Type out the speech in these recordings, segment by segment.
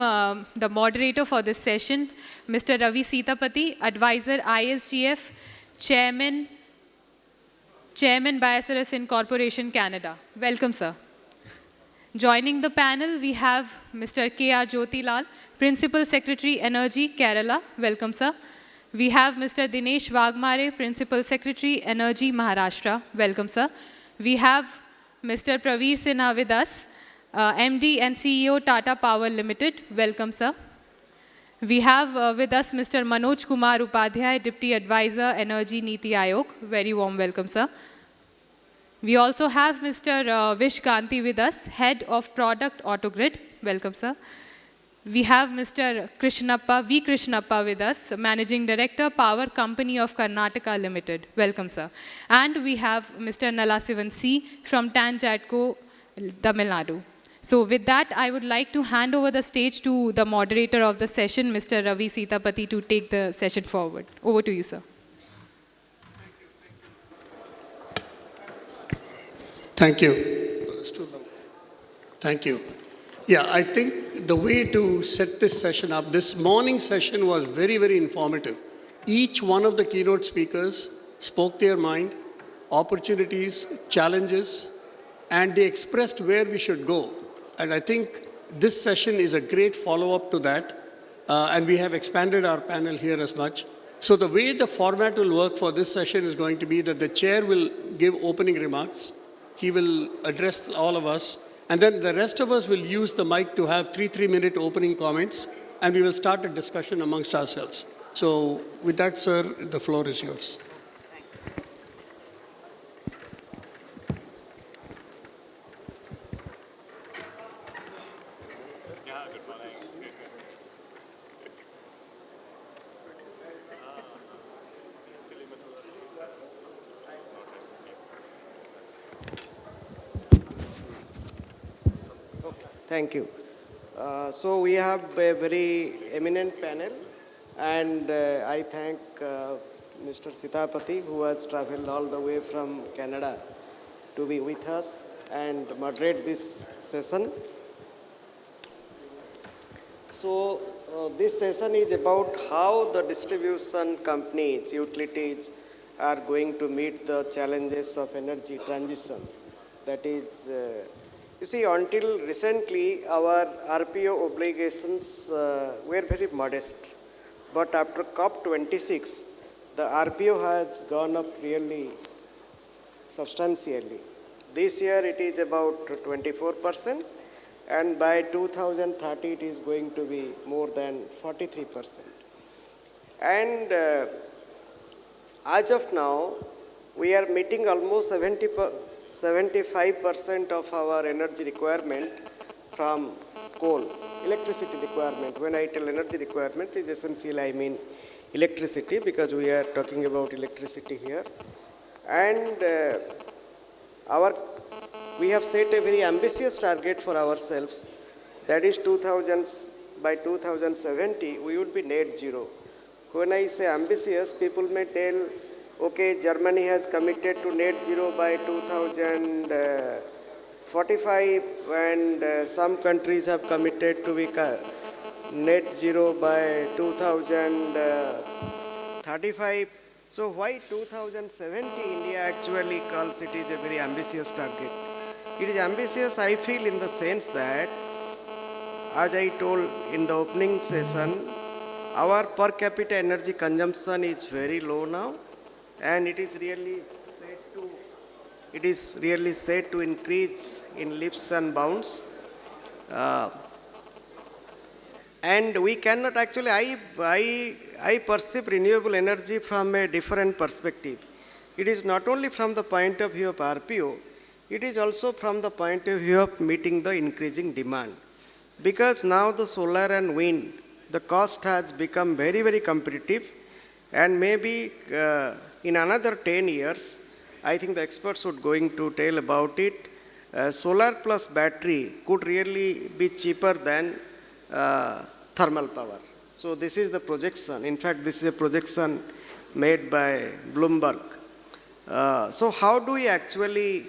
The moderator for this session, Mr. Ravi Sitapati, Advisor ISGF, Chairman BSES in Corporation Canada. Welcome, sir. Joining the panel, we have Mr. K.R. Jyotilal, Principal Secretary Energy, Kerala. Welcome, sir. We have Mr. Dinesh Wagmare, Principal Secretary Energy, Maharashtra. Welcome, sir. We have Mr. Praveer Sinha with us, MD and CEO, Tata Power Limited. Welcome, sir. We have with us Mr. Manoj Kumar Upadhyay, Deputy Advisor, Energy NITI Aayog. Very warm welcome, sir. We also have Mr. Vish Kanti with us, Head of Product Autogrid. Welcome, sir. We have Mr. V. Krishnappa with us, Managing Director, Power Company of Karnataka Limited. Welcome, sir. And we have Mr. Nalasivan C. from Tanjatco, Tamil Nadu. So with that, I would like to hand over the stage to the moderator of the session, Mr. Ravi Sitapati, to take the session forward. Over to you, sir. Thank you. That's too long. Thank you. Yeah, I think the way to set this session up, this morning session was very, very informative. Each one of the keynote speakers spoke their mind, opportunities, challenges, and they expressed where we should go. And I think this session is a great follow-up to that, and we have expanded our panel here as much. So the way the format will work for this session is going to be that the chair will give opening remarks. He will address all of us, and then the rest of us will use the mic to have 3-minute opening comments, and we will start a discussion amongst ourselves. So with that, sir, the floor is yours. Thank you. So we have a very eminent panel, and I thank Mr. Sitapati, who has traveled all the way from Canada to be with us and moderate this session. So this session is about how the distribution companies, utilities are going to meet the challenges of energy transition. That is, you see, until recently, our RPO obligations were very modest. But after COP26, the RPO has gone up really substantially. This year, it is about 24%, and by 2030, it is going to be more than 43%. And as of now, we are meeting almost 75% of our energy requirement from coal, electricity requirement. When I tell energy requirement, is essentially I mean electricity, because we are talking about electricity here. And we have set a very ambitious target for ourselves. That is by 2070, we would be net zero. When I say ambitious, people may tell, okay, Germany has committed to net zero by 2045, and some countries have committed to be net zero by 2035. So why 2070 India actually calls it is a very ambitious target? It is ambitious, I feel, in the sense that, as I told in the opening session, our per capita energy consumption is very low now, and it is really set to increase in leaps and bounds. And we cannot actually, I perceive renewable energy from a different perspective. It is not only from the point of view of RPO, it is also from the point of view of meeting the increasing demand. Because now the solar and wind, the cost has become very, very competitive, and maybe in another 10 years, I think the experts would going to tell about it, solar plus battery could really be cheaper than thermal power. So this is the projection. In fact, this is a projection made by Bloomberg. So how do we actually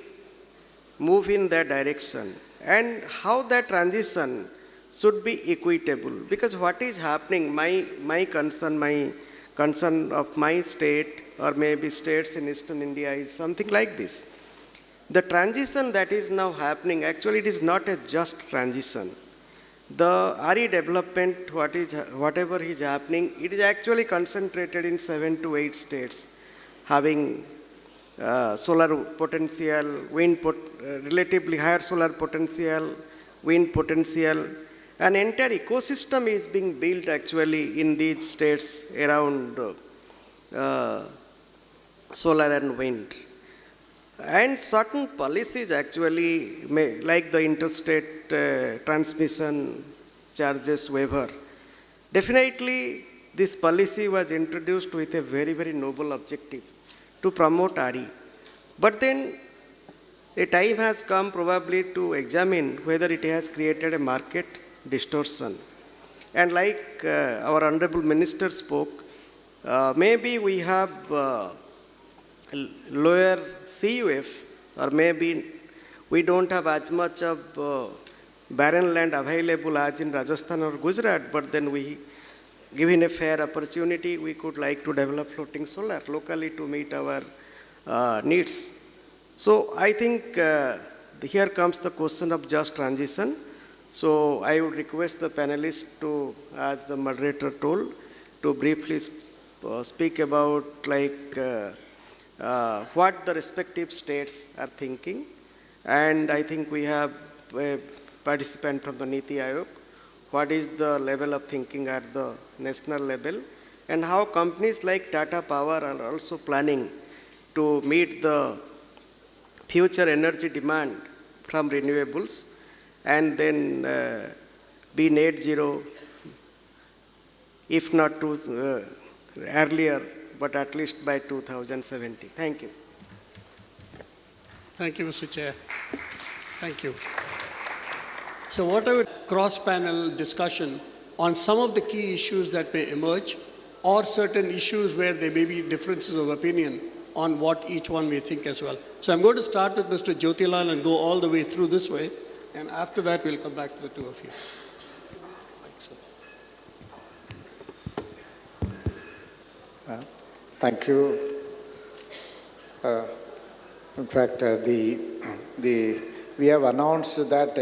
move in that direction? And how that transition should be equitable. Because what is happening, my concern of my state or maybe states in Eastern India is something like this. The transition that is now happening, actually it is not a just transition. The RE development, whatever is happening, it is actually concentrated in 7 to 8 states, having solar potential, relatively higher solar potential, wind potential. An entire ecosystem is being built actually in these states around solar and wind. And certain policies actually, like the interstate transmission charges waiver, definitely this policy was introduced with a very, very noble objective to promote RE. But then a time has come probably to examine whether it has created a market distortion. And like our Honourable Minister spoke, maybe we have lower CUF, or maybe we don't have as much of barren land available as in Rajasthan or Gujarat, but then given a fair opportunity, we could like to develop floating solar locally to meet our needs. So I think here comes the question of just transition. So I would request the panelists to, as the moderator told, to briefly speak about what the respective states are thinking. And I think we have a participant from the NITI Aayog. What is the level of thinking at the national level, and how companies like Tata Power are also planning to meet the future energy demand from renewables and then be net zero, if not too earlier, but at least by 2070. Thank you. Thank you, Mr. Chair. Thank you. So what I would cross-panel discussion on some of the key issues that may emerge, or certain issues where there may be differences of opinion on what each one may think as well. So I'm going to start with Mr. Jyotilal and go all the way through this way, and after that we'll come back to the two of you. Thank you. In fact, we have announced that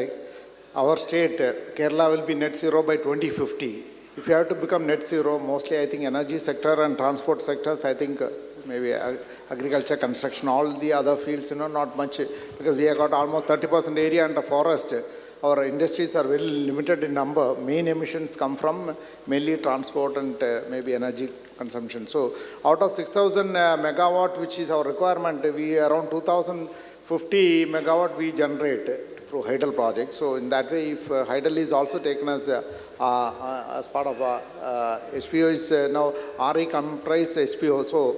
our state, Kerala, will be net zero by 2050. If you have to become net zero, mostly I think energy sector and transport sectors, I think maybe agriculture, construction, all the other fields, not much, because we have got almost 30% area under forest. Our industries are very limited in number. Main emissions come from mainly transport and maybe energy consumption. So out of 6,000 megawatt, which is our requirement, we around 2,050 megawatt we generate through Hydel project. So in that way, if Hydel is also taken as part of SPO, is now RE comprised SPO. So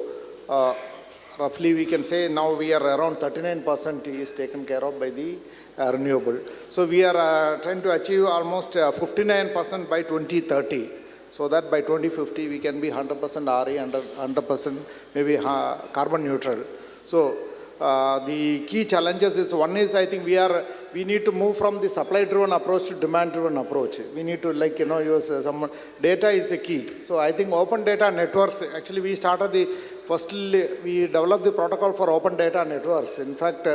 roughly we can say now we are around 39% is taken care of by the renewable. So we are trying to achieve almost 59% by 2030. So that by 2050 we can be 100% RE and 100% maybe carbon neutral. So the key challenges is, one is I think we need to move from the supply driven approach to demand driven approach. We need to use some data is the key. So I think open data networks, actually we we developed the protocol for open data networks. In fact,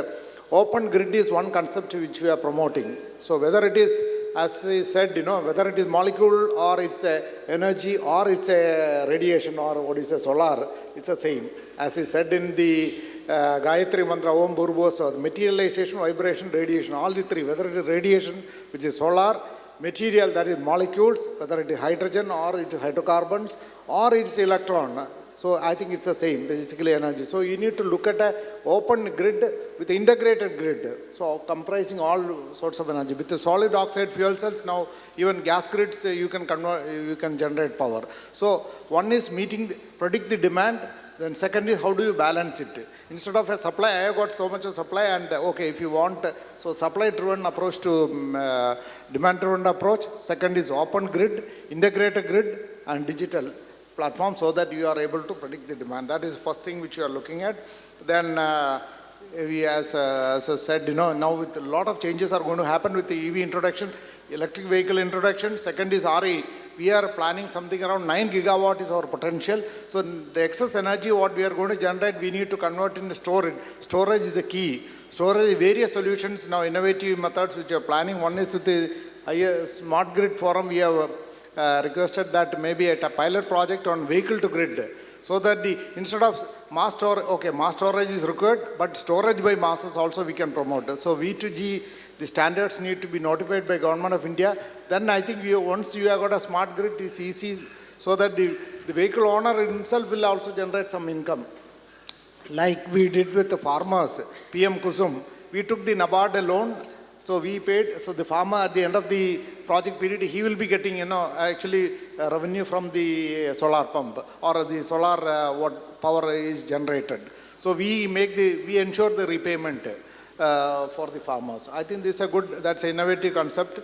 open grid is one concept which we are promoting. So whether it is, as I said, whether it is molecule or it's energy or it's a radiation or what is a solar, it's the same. As I said in the Gayatri Mantra, Om Bhurbhuva, the materialization, vibration, radiation, all the three, whether it is radiation, which is solar, material, that is molecules, whether it is hydrogen or it is hydrocarbons or it is electron. So I think it's the same, basically energy. So you need to look at an open grid with integrated grid. So comprising all sorts of energy. With the solid oxide fuel cells, now even gas grids, you can generate power. So one is predict the demand. Then second is how do you balance it? Instead of a supply, I have got so much of supply and okay, if you want, so supply driven approach to demand driven approach. Second is open grid, integrated grid and digital platform, so that you are able to predict the demand. That is the first thing which you are looking at. Then we, as I said, now with a lot of changes are going to happen with the EV introduction, electric vehicle introduction. Second is RE. We are planning something around 9 gigawatt is our potential. So the excess energy what we are going to generate, we need to convert into storage. Storage is the key. Storage, various solutions now, innovative methods which are planning. One is with the smart grid forum, we have requested that maybe at a pilot project on vehicle to grid. So that instead of mass storage, mass storage is required, but storage by masses also we can promote. So V2G, the standards need to be notified by Government of India. Then I think once you have got a smart grid, it's easy, so that the vehicle owner himself will also generate some income. Like we did with the farmers, PM Kusum, we took the NABARD loan, so we paid, so the farmer at the end of the project period, he will be getting, actually revenue from the solar pump or the solar what power is generated. So we ensure the repayment for the farmers. I think this is a good, that's an innovative concept.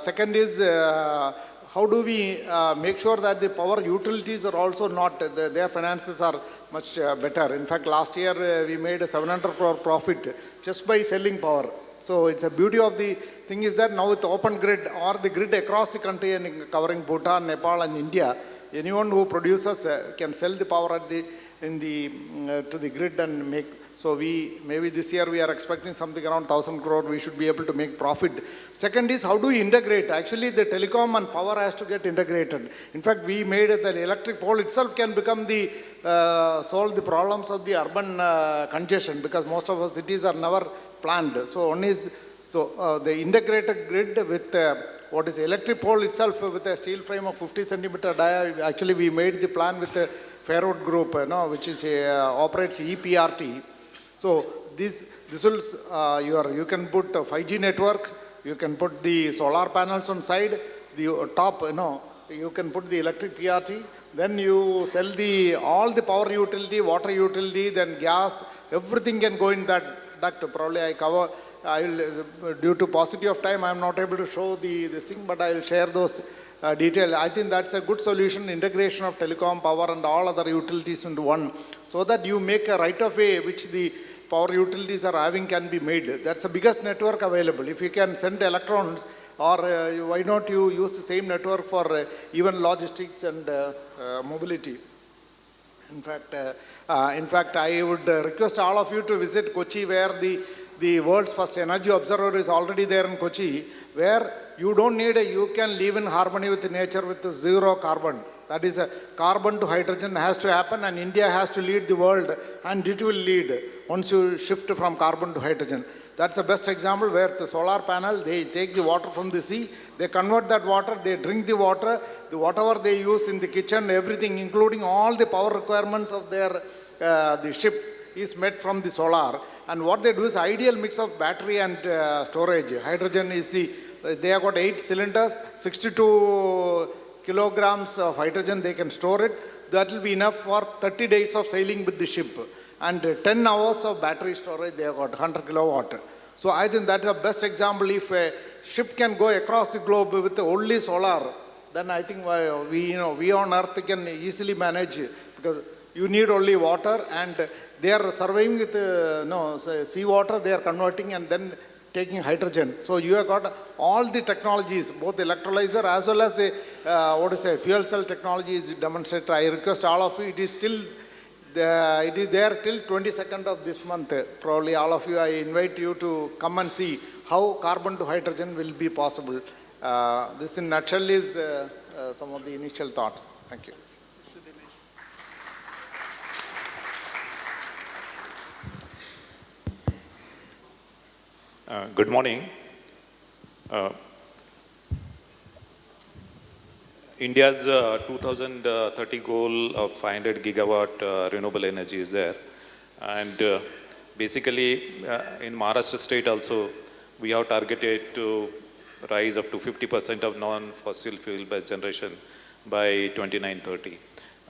Second is, how do we make sure that the power utilities are also not, their finances are much better. In fact, last year we made a 700 crore profit just by selling power. So it's a beauty of the thing is that now with the open grid or the grid across the country and covering Bhutan, Nepal and India, anyone who produces can sell the power at to the grid and make. So maybe this year we are expecting something around 1,000 crore, we should be able to make profit. Second is how do we integrate? Actually the telecom and power has to get integrated. In fact, we made the electric pole itself can become solve the problems of the urban congestion, because most of our cities are never planned. So one is, the integrated grid with what is electric pole itself with a steel frame of 50 centimeter dia. Actually we made the plan with the Fairwood Group, which is operates EPRI. So this will, you can put a 5G network, you can put the solar panels on side, the top, you can put the electric PRT, then you sell all the power utility, water utility, then gas, everything can go in that duct. Probably due to paucity of time, I am not able to show this thing, but I will share those details. I think that's a good solution, integration of telecom, power and all other utilities into one, so that you make a right of way which the power utilities are having can be made. That's the biggest network available. If you can send electrons, or why not you use the same network for even logistics and mobility. In fact, I would request all of you to visit Kochi, where the world's first energy observer is already there in Kochi, where you don't need you can live in harmony with nature with zero carbon. That is, carbon to hydrogen has to happen, and India has to lead the world, and it will lead once you shift from carbon to hydrogen. That's the best example, where the solar panel, they take the water from the sea, they convert that water, they drink the water, whatever they use in the kitchen, everything, including all the power requirements of the ship is met from the solar. And what they do is ideal mix of battery and storage. Hydrogen is they have got 8 cylinders, 62 kilograms of hydrogen they can store it. That will be enough for 30 days of sailing with the ship. And 10 hours of battery storage, they have got 100 kilowatt. So I think that's the best example. If a ship can go across the globe with only solar, then I think we on Earth can easily manage, because you need only water, and they are surveying with sea water, they are converting and then taking hydrogen. So you have got all the technologies, both electrolyzer as well as fuel cell technology is demonstrated. I request all of you, it is there till 22nd of this month. Probably all of you, I invite you to come and see how carbon to hydrogen will be possible. This in nutshell is some of the initial thoughts. Thank you. Good morning. India's 2030 goal of 500 gigawatt renewable energy is there. And basically, in Maharashtra state also, we have targeted to rise up to 50% of non-fossil fuel-based generation by 2930.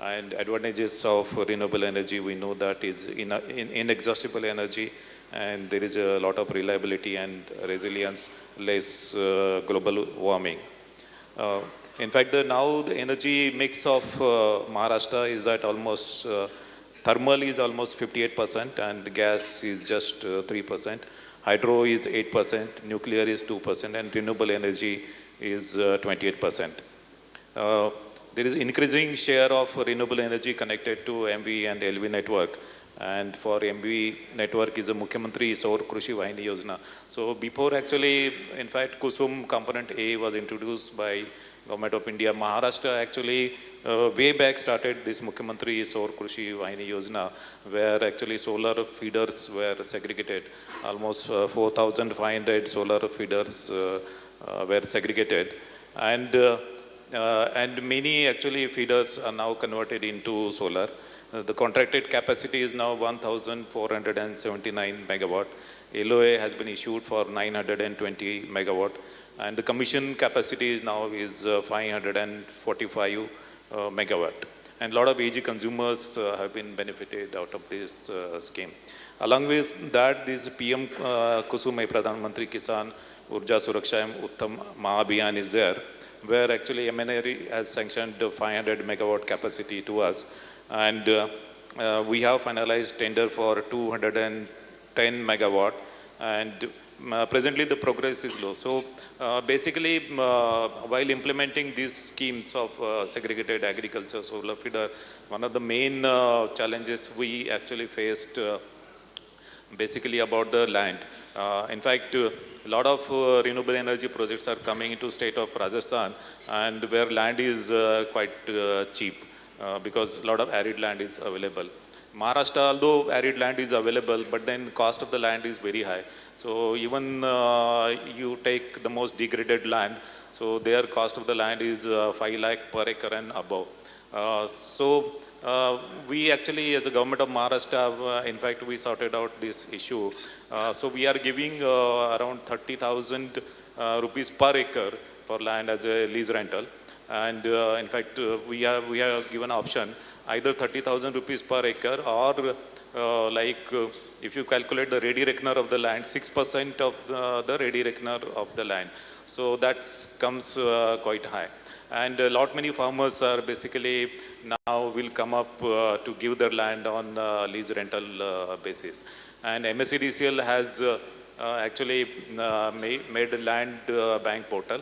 And advantages of renewable energy, we know that is inexhaustible energy, and there is a lot of reliability and resilience, less global warming. In fact, now the energy mix of Maharashtra is that almost, thermal is almost 58% and gas is just 3%. Hydro is 8%, nuclear is 2%, and renewable energy is 28%. There is increasing share of renewable energy connected to MV and LV network. And for MV network is a Mukhyamantri Saur Krishi Vahini Yojana. So before actually, in fact, Kusum component A was introduced by Government of India. Maharashtra actually way back started this Mukhyamantri Saur Krishi Vahini Yojana, where actually solar feeders were segregated. Almost 4,500 solar feeders were segregated. And many actually feeders are now converted into solar. The contracted capacity is now 1,479 megawatt. LOA has been issued for 920 megawatt. And the commission capacity is now 545 megawatt. And a lot of AG consumers have been benefited out of this scheme. Along with that, this PM Kusum Pradhan Mantri Kisan Urja Suraksha Uttam Mahabhiyan is there, where actually MNRE has sanctioned 500 megawatt capacity to us. And we have finalized tender for 210 megawatt, and presently the progress is low. So basically, while implementing these schemes of segregated agriculture solar feeder, one of the main challenges we actually faced basically about the land. In fact, a lot of renewable energy projects are coming into state of Rajasthan, and where land is quite cheap. Because a lot of arid land is available. Maharashtra, although arid land is available, but then cost of the land is very high. So even you take the most degraded land, so their cost of the land is 5 lakh per acre and above. We actually, as the government of Maharashtra, in fact, we sorted out this issue. So we are giving around 30,000 rupees per acre for land as a lease rental. And in fact, we have given option either 30,000 rupees per acre, or if you calculate the ready reckoner of the land, 6% of the ready reckoner of the land. So that comes quite high. And many farmers are basically now will come up to give their land on lease rental basis. And MSEDCL has actually made a land bank portal.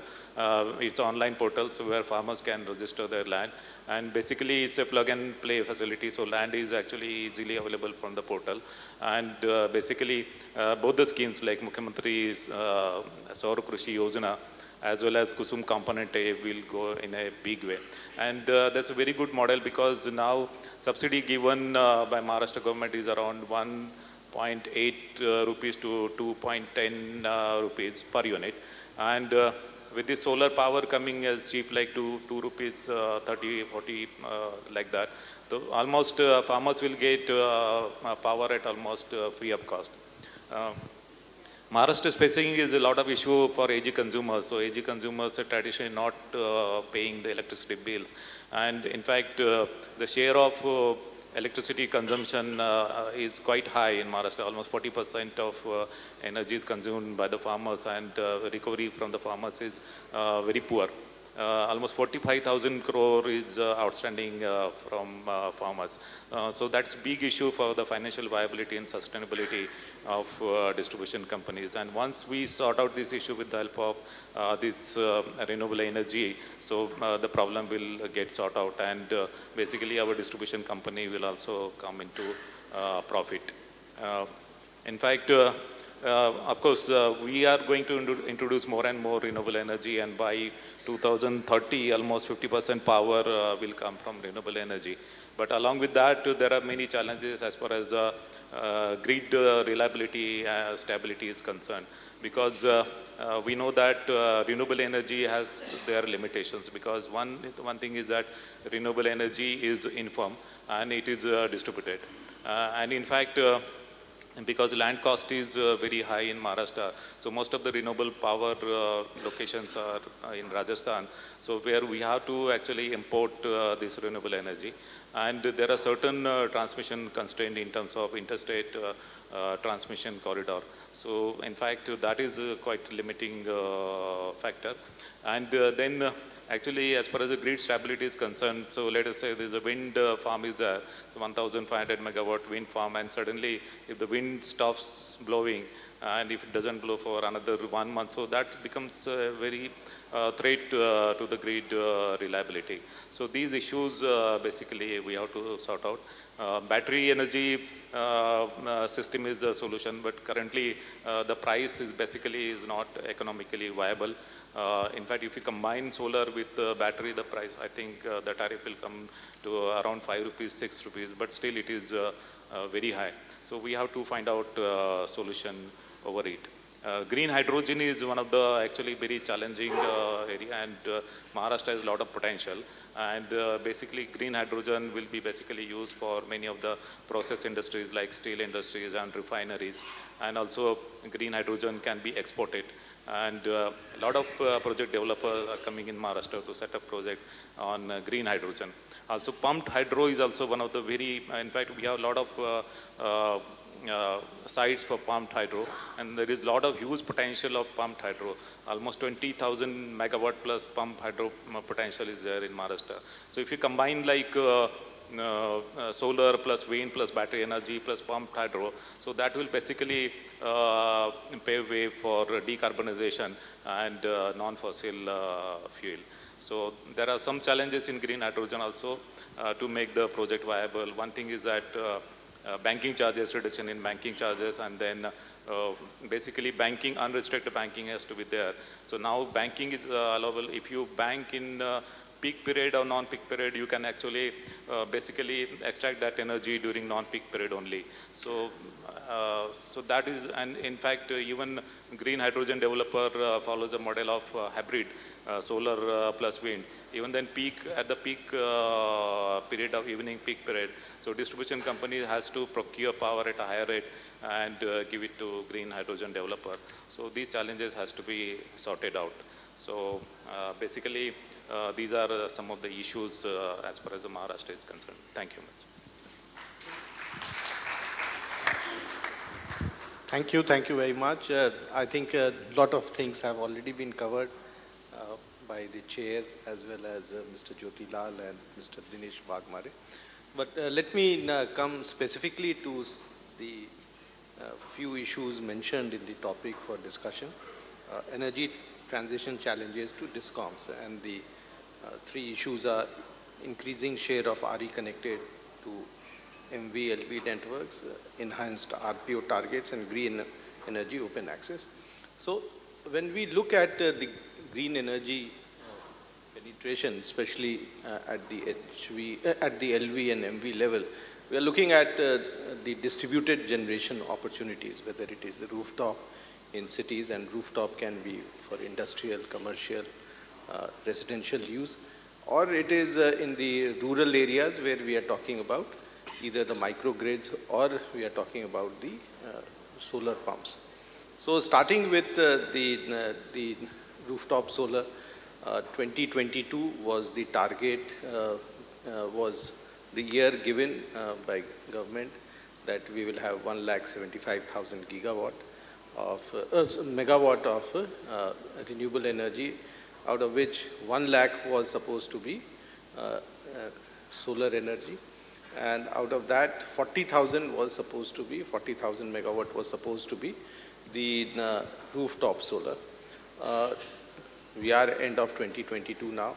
It's online portal, so where farmers can register their land. And basically, it's a plug and play facility, so land is actually easily available from the portal. And basically, both the schemes like Mukhyamantri Saur Krishi Yojana, as well as Kusum Component A, will go in a big way. And that's a very good model, because now subsidy given by Maharashtra government is around 1.8 rupees to 2.10 rupees per unit. And with this solar power coming as cheap, like 2 rupees 30, 40, like that, so almost farmers will get power at almost free of cost. Maharashtra is facing is a lot of issue for AG consumers. So AG consumers are traditionally not paying the electricity bills. And in fact, the share of electricity consumption is quite high in Maharashtra. Almost 40% of energy is consumed by the farmers, and recovery from the farmers is very poor. Almost 45,000 crore is outstanding from farmers. So that's a big issue for the financial viability and sustainability of distribution companies. And once we sort out this issue with the help of this renewable energy, so the problem will get sorted out, and basically our distribution company will also come into profit. In fact, of course, we are going to introduce more and more renewable energy, and by 2030, almost 50% power will come from renewable energy. But along with that, there are many challenges as far as the grid reliability, stability is concerned, because we know that renewable energy has their limitations, because one thing is that renewable energy is infirm and it is distributed. And in fact, because land cost is very high in Maharashtra, so most of the renewable power locations are in Rajasthan, so where we have to actually import this renewable energy. And there are certain transmission constraints in terms of interstate transmission corridor. So in fact, that is quite limiting factor. And then actually, as far as the grid stability is concerned, so let us say there's a wind farm is there, so 1,500 megawatt wind farm, and suddenly if the wind stops blowing, and if it doesn't blow for another 1 month, so that becomes a very threat to the grid reliability. So these issues basically we have to sort out. Battery energy system is a solution, but currently the price is basically not economically viable. In fact, if you combine solar with battery, the price, I think the tariff will come to around 5 rupees, 6 rupees, but still it is very high. So we have to find out solution over it. Green hydrogen is one of the actually very challenging area, and Maharashtra has a lot of potential. And basically green hydrogen will be basically used for many of the process industries like steel industries and refineries. And also green hydrogen can be exported. And a lot of project developers are coming in Maharashtra to set up project on green hydrogen. Also pumped hydro is also one of the very, in fact we have a lot of sites for pumped hydro, and there is a lot of huge potential of pumped hydro. Almost 20,000 megawatt plus pumped hydro potential is there in Maharashtra. So if you combine like solar plus wind plus battery energy plus pumped hydro, so that will basically pave way for decarbonization and non-fossil fuel. So there are some challenges in green hydrogen also to make the project viable. One thing is that banking charges, reduction in banking charges, and then basically banking, unrestricted banking has to be there. So now banking is allowable. If you bank in peak period or non-peak period, you can actually basically extract that energy during non-peak period only. So, so that is, and in fact, even green hydrogen developer follows a model of hybrid, solar plus wind. Even then peak, at the peak period of evening peak period, so distribution company has to procure power at a higher rate and give it to green hydrogen developer. So these challenges has to be sorted out. So basically, these are some of the issues as far as the Maharashtra is concerned. Thank you much. Thank you very much. I think a lot of things have already been covered by the chair as well as Mr. Jyoti Lal and Mr. Dinesh Bagmare. But let me come specifically to the few issues mentioned in the topic for discussion. Energy transition challenges to DISCOMs, and the three issues are increasing share of RE connected to MV, LV networks, enhanced RPO targets, and green energy open access. So when we look at the green energy penetration, especially at the LV and MV level, we are looking at the distributed generation opportunities, whether it is a rooftop in cities, and rooftop can be for industrial, commercial, residential use, or it is in the rural areas where we are talking about either the microgrids or we are talking about the solar pumps. So starting with the rooftop solar, 2022 was the target, was the year given by government that we will have 1,75,000 gigawatt of megawatt of renewable energy, out of which 1 lakh was supposed to be solar energy, and out of that 40,000 was supposed to be 40,000 megawatt was supposed to be the rooftop solar. We are end of 2022 now.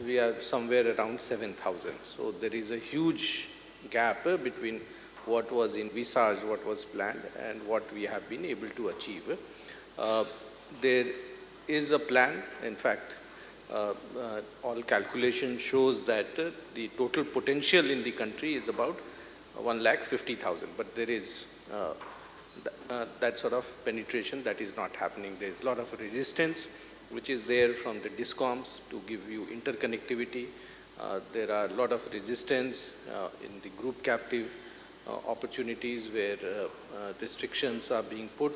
We are somewhere around 7,000. So there is a huge gap between what was envisaged, what was planned, and what we have been able to achieve. There is a plan. In fact, all calculation shows that the total potential in the country is about 1,50,000. But there is that sort of penetration that is not happening. There is a lot of resistance which is there from the DISCOMs to give you interconnectivity. There are a lot of resistance in the group captive opportunities where restrictions are being put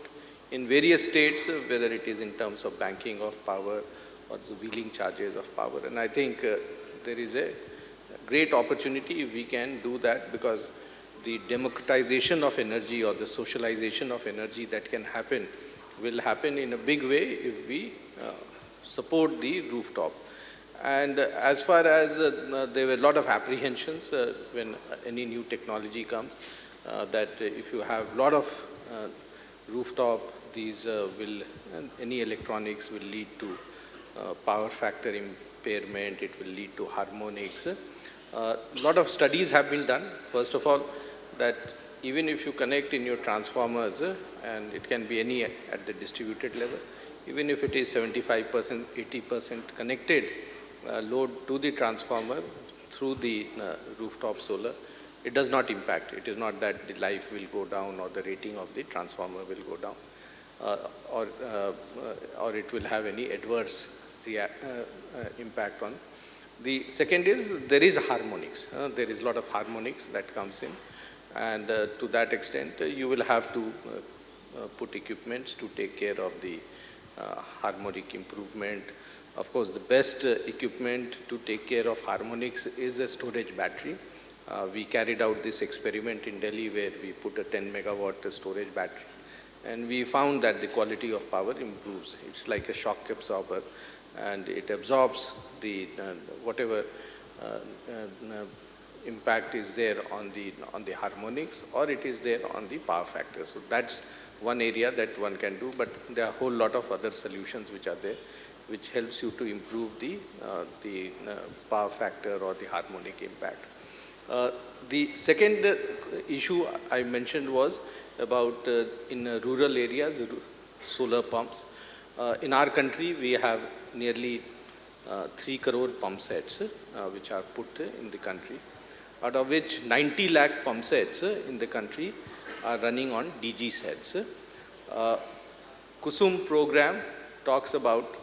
in various states, whether it is in terms of banking of power or the wheeling charges of power. And I think there is a great opportunity if we can do that, because the democratization of energy or the socialization of energy that can happen will happen in a big way if we support the rooftop. And as far as there were a lot of apprehensions when any new technology comes, that if you have a lot of rooftop, these any electronics will lead to power factor impairment, it will lead to harmonics. A lot of studies have been done. First of all, that even if you connect in your transformers, and it can be any at the distributed level, even if it is 75%, 80% connected load to the transformer through the rooftop solar, it does not impact. It is not that the life will go down or the rating of the transformer will go down, or it will have any adverse impact on. The second is there is harmonics. There is a lot of harmonics that comes in, and to that extent you will have to put equipments to take care of the harmonic improvement. Of course, the best equipment to take care of harmonics is a storage battery. We carried out this experiment in Delhi where we put a 10 megawatt storage battery, and we found that the quality of power improves. It's like a shock absorber, and it absorbs the whatever impact is there on the harmonics, or it is there on the power factor. So that's one area that one can do, but there are a whole lot of other solutions which are there, which helps you to improve the power factor or the harmonic impact. The second issue I mentioned was about in rural areas, solar pumps. In our country, we have nearly 3 crore pump sets which are put in the country, out of which 90 lakh pump sets in the country are running on DG sets. Kusum program talks about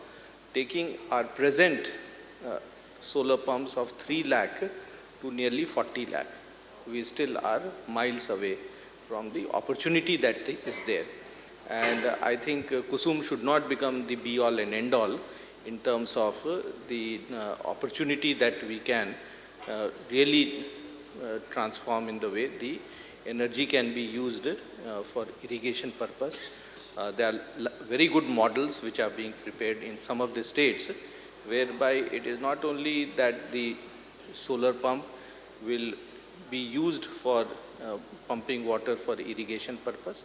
taking our present solar pumps of 3 lakh to nearly 40 lakh. We still are miles away from the opportunity that is there. And I think Kusum should not become the be-all and end-all in terms of the opportunity that we can really transform in the way the energy can be used for irrigation purpose. There are very good models which are being prepared in some of the states, whereby it is not only that the solar pump will be used for pumping water for irrigation purpose,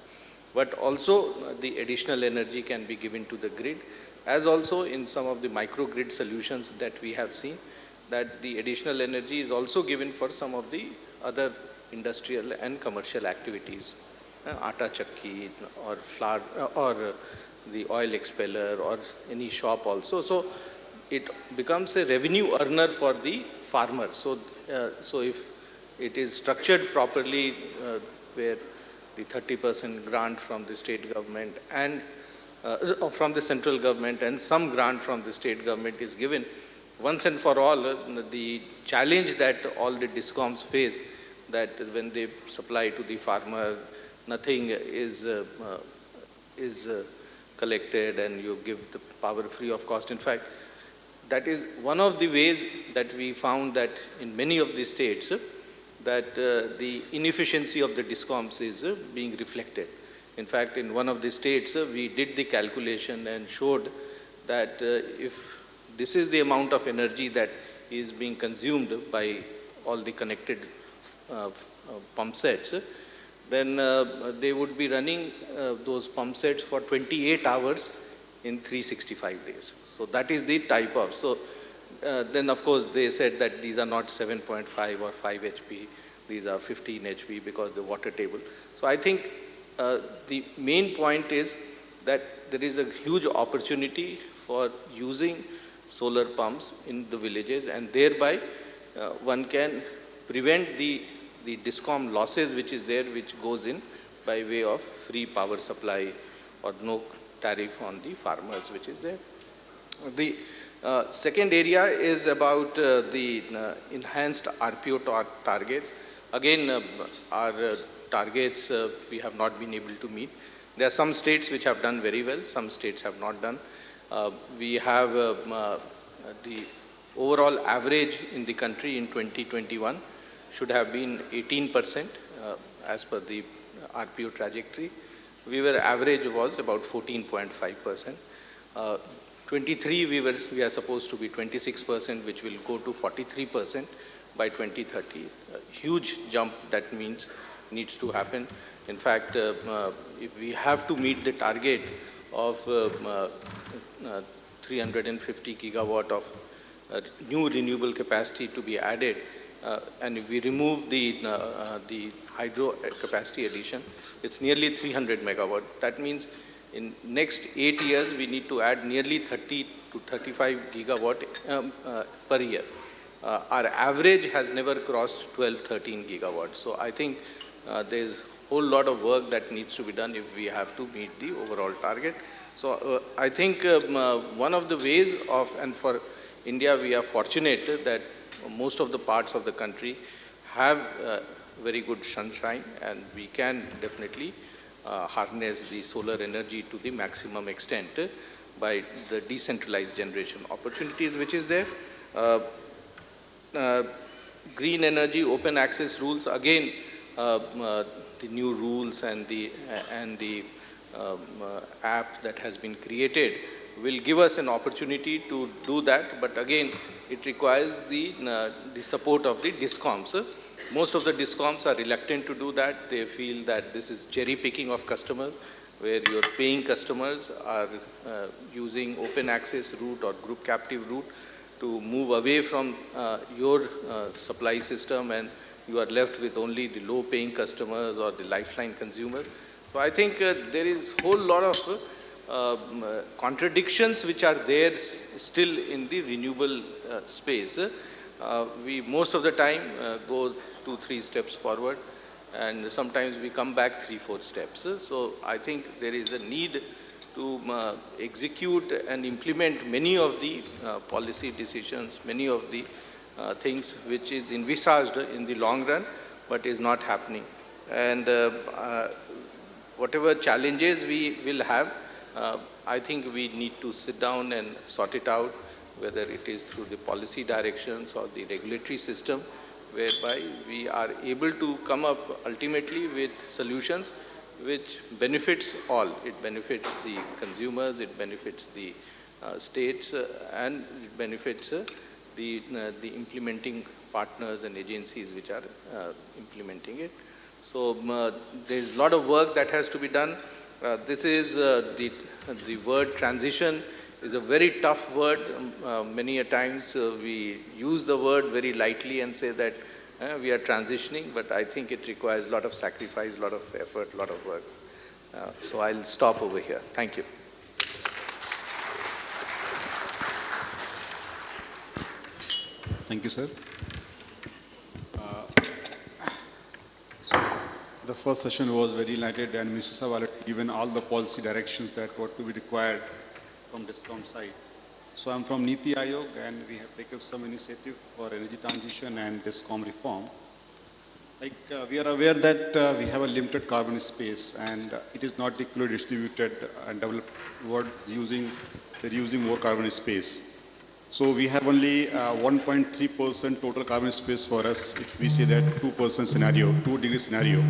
but also the additional energy can be given to the grid, as also in some of the microgrid solutions that we have seen, that the additional energy is also given for some of the other industrial and commercial activities, atta chakki or flour or the oil expeller or any shop also. So it becomes a revenue earner for the farmer. So if it is structured properly, where the 30% grant from the state government and from the central government and some grant from the state government is given, once and for all, the challenge that all the DISCOMs face, that when they supply to the farmer, nothing is collected and you give the power free of cost. In fact, that is one of the ways that we found that in many of the states, that the inefficiency of the DISCOMs is being reflected. In fact, in one of the states, we did the calculation and showed that if this is the amount of energy that is being consumed by all the connected pump sets, then they would be running those pump sets for 28 hours in 365 days. So that is the type of, so then of course they said that these are not 7.5 or 5 HP, these are 15 HP because the water table. So I think the main point is that there is a huge opportunity for using solar pumps in the villages, and thereby one can prevent the DISCOM losses which is there, which goes in by way of free power supply or no tariff on the farmers which is there. The second area is about the enhanced RPO targets. Again, our targets we have not been able to meet. There are some states which have done very well, some states have not done. We have the overall average in the country in 2021 should have been 18% as per the RPO trajectory. Our average was about 14.5%. 23 we are supposed to be 26%, which will go to 43% by 2030. A huge jump that needs to happen. In fact, if we have to meet the target of 350 gigawatt of new renewable capacity to be added, and if we remove the hydro capacity addition, it's nearly 300 megawatt. That means in next 8 years, we need to add nearly 30 to 35 gigawatt per year. Our average has never crossed 12, 13 gigawatts. So I think there's a whole lot of work that needs to be done if we have to meet the overall target. So I think one of the ways of, and for India, we are fortunate that most of the parts of the country have very good sunshine, and we can definitely harness the solar energy to the maximum extent by the decentralized generation opportunities which is there. Green energy open access rules, again, the new rules and the app that has been created will give us an opportunity to do that, but again, it requires the support of the DISCOMs. Most of the DISCOMs are reluctant to do that. They feel that this is cherry picking of customers, where your paying customers are using open access route or group captive route to move away from your supply system, and you are left with only the low paying customers or the lifeline consumers. So I think there is a whole lot of contradictions which are there still in the renewable space. We most of the time go 2-3 steps forward, and sometimes we come back 3-4 steps. So I think there is a need to execute and implement many of the policy decisions, many of the things which is envisaged in the long run, but is not happening. And whatever challenges we will have, I think we need to sit down and sort it out, whether it is through the policy directions or the regulatory system, whereby we are able to come up ultimately with solutions which benefits all. It benefits the consumers, it benefits the states, and it benefits the implementing partners and agencies which are implementing it. So there's a lot of work that has to be done. This is the word transition is a very tough word. Many a times we use the word very lightly and say that we are transitioning, but I think it requires a lot of sacrifice, a lot of effort, a lot of work. So I'll stop over here. Thank you. Thank you, sir. The first session was very enlightened, and Mr. Saab already given all the policy directions that what to be required from DISCOM side. So I'm from NITI Aayog, and we have taken some initiative for energy transition and DISCOM reform. Like we are aware that we have a limited carbon space, and it is not equally distributed and developed world they're using more carbon space. So we have only 1.3% total carbon space for us if we say that 2% scenario, 2-degree scenario.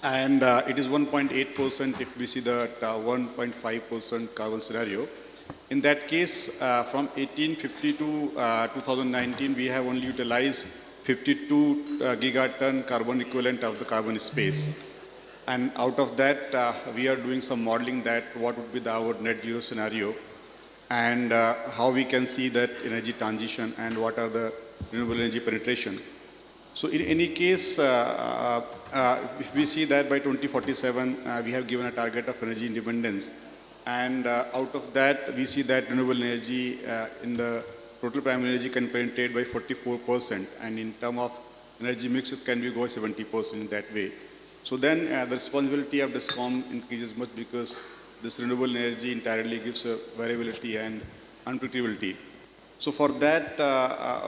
And it is 1.8% if we see that 1.5% carbon scenario. In that case, from 1850 to 2019, we have only utilized 52 gigaton carbon equivalent of the carbon space. And out of that, we are doing some modeling that what would be our net zero scenario, and how we can see that energy transition and what are the renewable energy penetration. So in any case, if we see that by 2047, we have given a target of energy independence, and out of that, we see that renewable energy in the total primary energy can penetrate by 44%, and in terms of energy mix, it can be go 70% in that way. So then the responsibility of DISCOM increases much, because this renewable energy entirely gives a variability and unpredictability. So for that,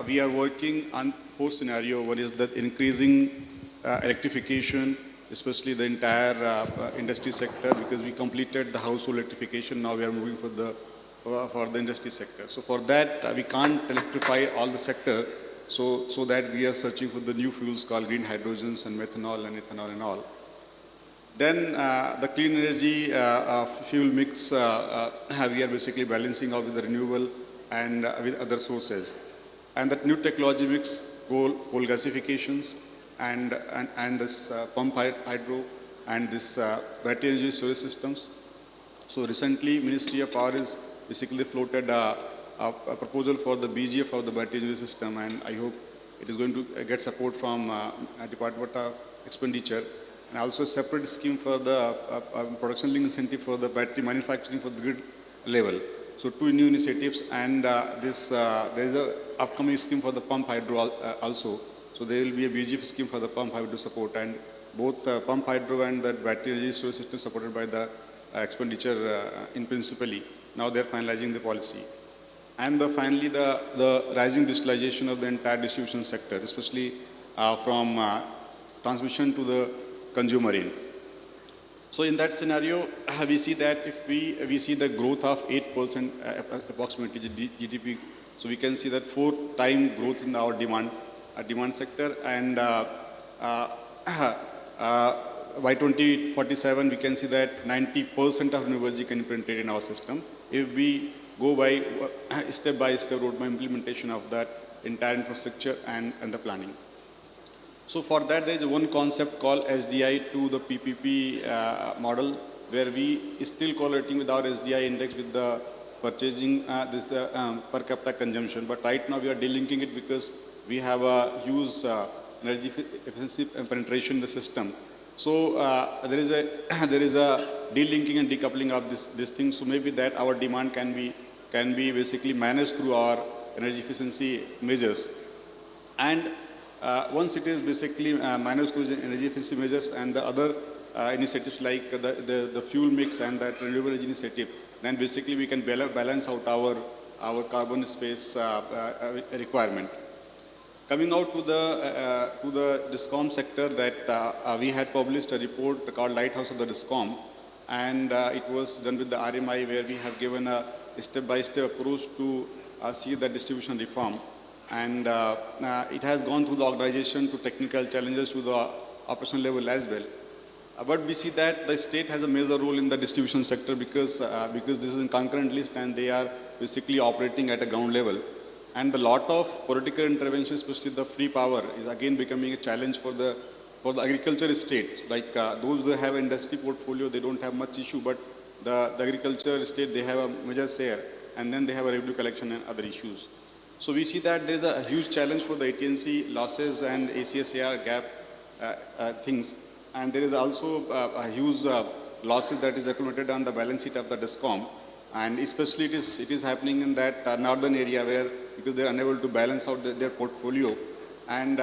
we are working on 4 scenarios. One is that increasing electrification, especially the entire industry sector, because we completed the household electrification. Now we are moving for the industry sector. So for that, we can't electrify all the sector. So that we are searching for the new fuels called green hydrogens and methanol and ethanol and all. Then the clean energy fuel mix, we are basically balancing out with the renewable and with other sources. And that new technology mix, coal gasifications, and this pump hydro and this battery energy storage systems. So recently, Ministry of Power is basically floated a proposal for the BGF of the battery energy system, and I hope it is going to get support from Department of Expenditure, and also a separate scheme for the production link incentive for the battery manufacturing for the grid level. So two new initiatives, and there is a upcoming scheme for the pump hydro also. So there will be a BGF scheme for the pump hydro support, and both pump hydro and the battery energy storage system supported by the expenditure in principally. Now they are finalizing the policy. And finally, the rising digitalization of the entire distribution sector, especially from transmission to the consumer end. So in that scenario, we see that if we see the growth of 8% approximately GDP, so we can see that 4-time growth in our demand sector, and by 2047 we can see that 90% of renewable energy can be implemented in our system if we go by step-by-step roadmap implementation of that entire infrastructure and the planning. So for that, there is one concept called SDI to the PPP model, where we still correlating with our SDI index with the purchasing per capita consumption. But right now we are delinking it because we have a huge energy efficiency penetration in the system. So there is a delinking and decoupling of this thing. So maybe that our demand can be basically managed through our energy efficiency measures. And once it is basically managed through the energy efficiency measures and the other initiatives like the fuel mix and that renewable energy initiative, then basically we can balance out our carbon space requirement. Coming out to the DISCOM sector, that we had published a report called Lighthouse of the DISCOM, and it was done with the RMI, where we have given a step-by-step approach to see the distribution reform. And it has gone through the organization to technical challenges to the operational level as well. But we see that the state has a major role in the distribution sector because this is in concurrent list and they are basically operating at a ground level. And a lot of political intervention, especially the free power, is again becoming a challenge for the agriculture state. Like those who have industry portfolio, they don't have much issue, but the agriculture state, they have a major share, and then they have a revenue collection and other issues. So we see that there is a huge challenge for the AT&C losses and ACSAR gap things. And there is also a huge losses that is accumulated on the balance sheet of the DISCOM. And especially it is happening in that northern area where, because they are unable to balance out their portfolio. And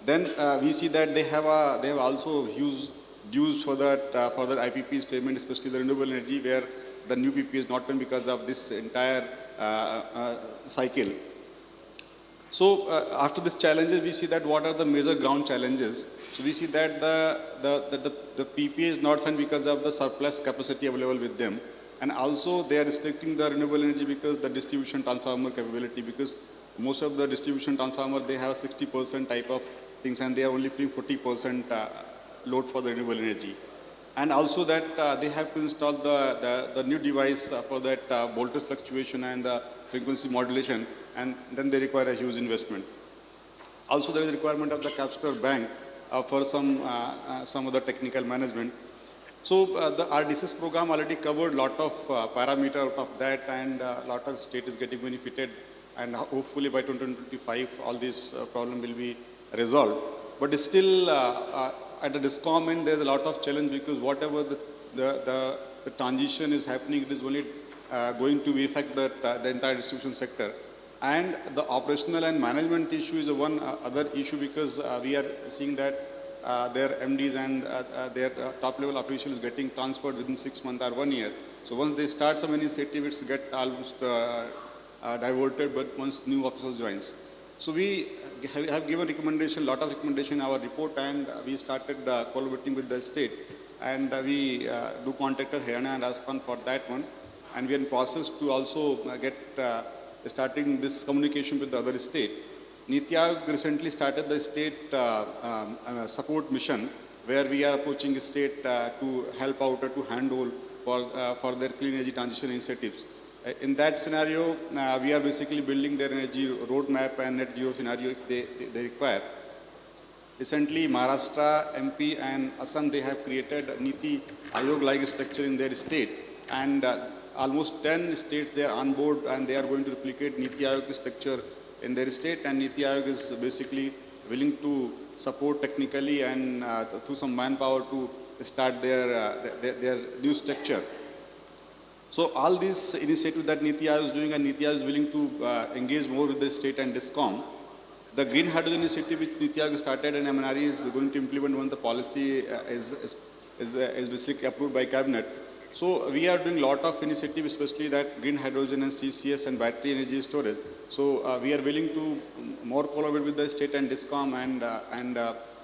then we see that they have also huge dues for that IPP's payment, especially the renewable energy, where the new PP is not done because of this entire cycle. So after these challenges, we see that what are the major ground challenges. So we see that the PPA is not signed because of the surplus capacity available with them. And also they are restricting the renewable energy because the distribution transformer capability, because most of the distribution transformer, they have 60% type of things and they are only putting 40% load for the renewable energy. And also that they have to install the new device for that voltage fluctuation and the frequency modulation, and then they require a huge investment. Also there is a requirement of the capital bank for some other technical management. So our DSES program already covered a lot of parameters out of that, and a lot of state is getting benefited, and hopefully by 2025 all these problem will be resolved. But still at the DISCOM end there is a lot of challenge, because whatever the transition is happening, it is only going to affect the entire distribution sector. And the operational and management issue is one other issue, because we are seeing that their MDs and their top level officials getting transferred within 6 months or 1 year. So once they start some initiative, it's get almost diverted, but once new officials joins. So we have given recommendation, lot of recommendation in our report, and we started collaborating with the state, and we do contact Haryana and Rajasthan for that one, and we are in process to also get starting this communication with the other state. NITI Aayog recently started the state support mission, where we are approaching the state to help out or to handhold for their clean energy transition initiatives. In that scenario, we are basically building their energy roadmap and net zero scenario if they require. Recently, Maharashtra, MP and Assam, they have created NITI Aayog-like structure in their state. And almost 10 states, they are on board and they are going to replicate NITI Aayog structure in their state. And NITI Aayog is basically willing to support technically and through some manpower to start their new structure. So all these initiatives that NITI Aayog is doing, and NITI Aayog is willing to engage more with the state and DISCOM. The green hydrogen initiative which NITI Aayog started and MNRE is going to implement when the policy is basically approved by cabinet. So we are doing a lot of initiatives, especially that green hydrogen and CCS and battery energy storage. So we are willing to more collaborate with the state and DISCOM, and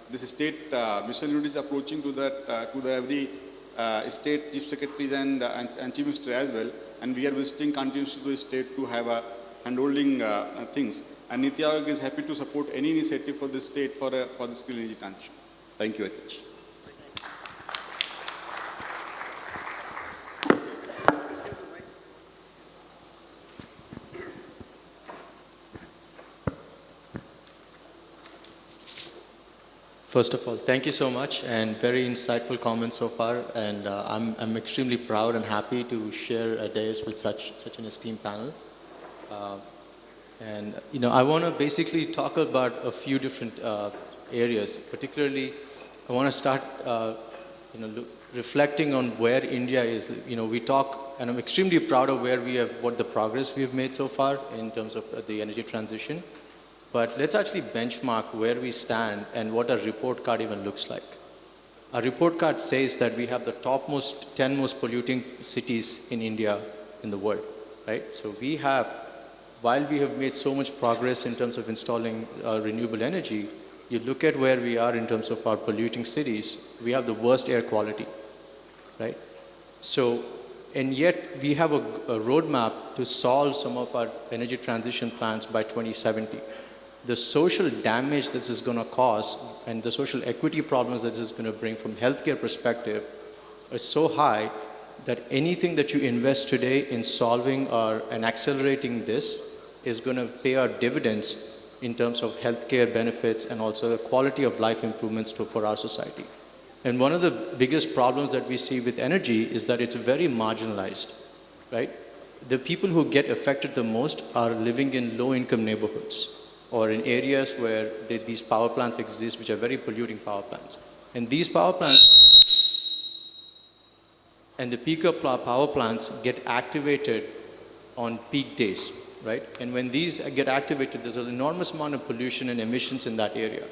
this state mission unit is approaching to that to the every state chief secretaries and chief minister as well. And we are visiting continuously to the state to have a handholding things. And NITI Aayog is happy to support any initiative for the state for the clean energy transition. Thank you very much. First of all, thank you so much, and very insightful comments so far. And I'm extremely proud and happy to share a dais with such an esteemed panel. And I want to basically talk about a few different areas. Particularly, I want to start, reflecting on where India is. We talk, and I'm extremely proud of what the progress we have made so far in terms of the energy transition. But let's actually benchmark where we stand and what our report card even looks like. Our report card says that we have the topmost 10 most polluting cities in India in the world, right? So we have, while we have made so much progress in terms of installing renewable energy, you look at where we are in terms of our polluting cities, we have the worst air quality, right? So, and yet we have a roadmap to solve some of our energy transition plans by 2070. The social damage this is going to cause and the social equity problems that this is going to bring from healthcare perspective is so high that anything that you invest today in solving and accelerating this is going to pay out dividends in terms of healthcare benefits and also the quality of life improvements for our society. And one of the biggest problems that we see with energy is that it's very marginalized, right? The people who get affected the most are living in low-income neighborhoods or in areas where these power plants exist, which are very polluting power plants. And these power plants and the peaker power plants get activated on peak days, right? And when these get activated, there's an enormous amount of pollution and emissions in that area.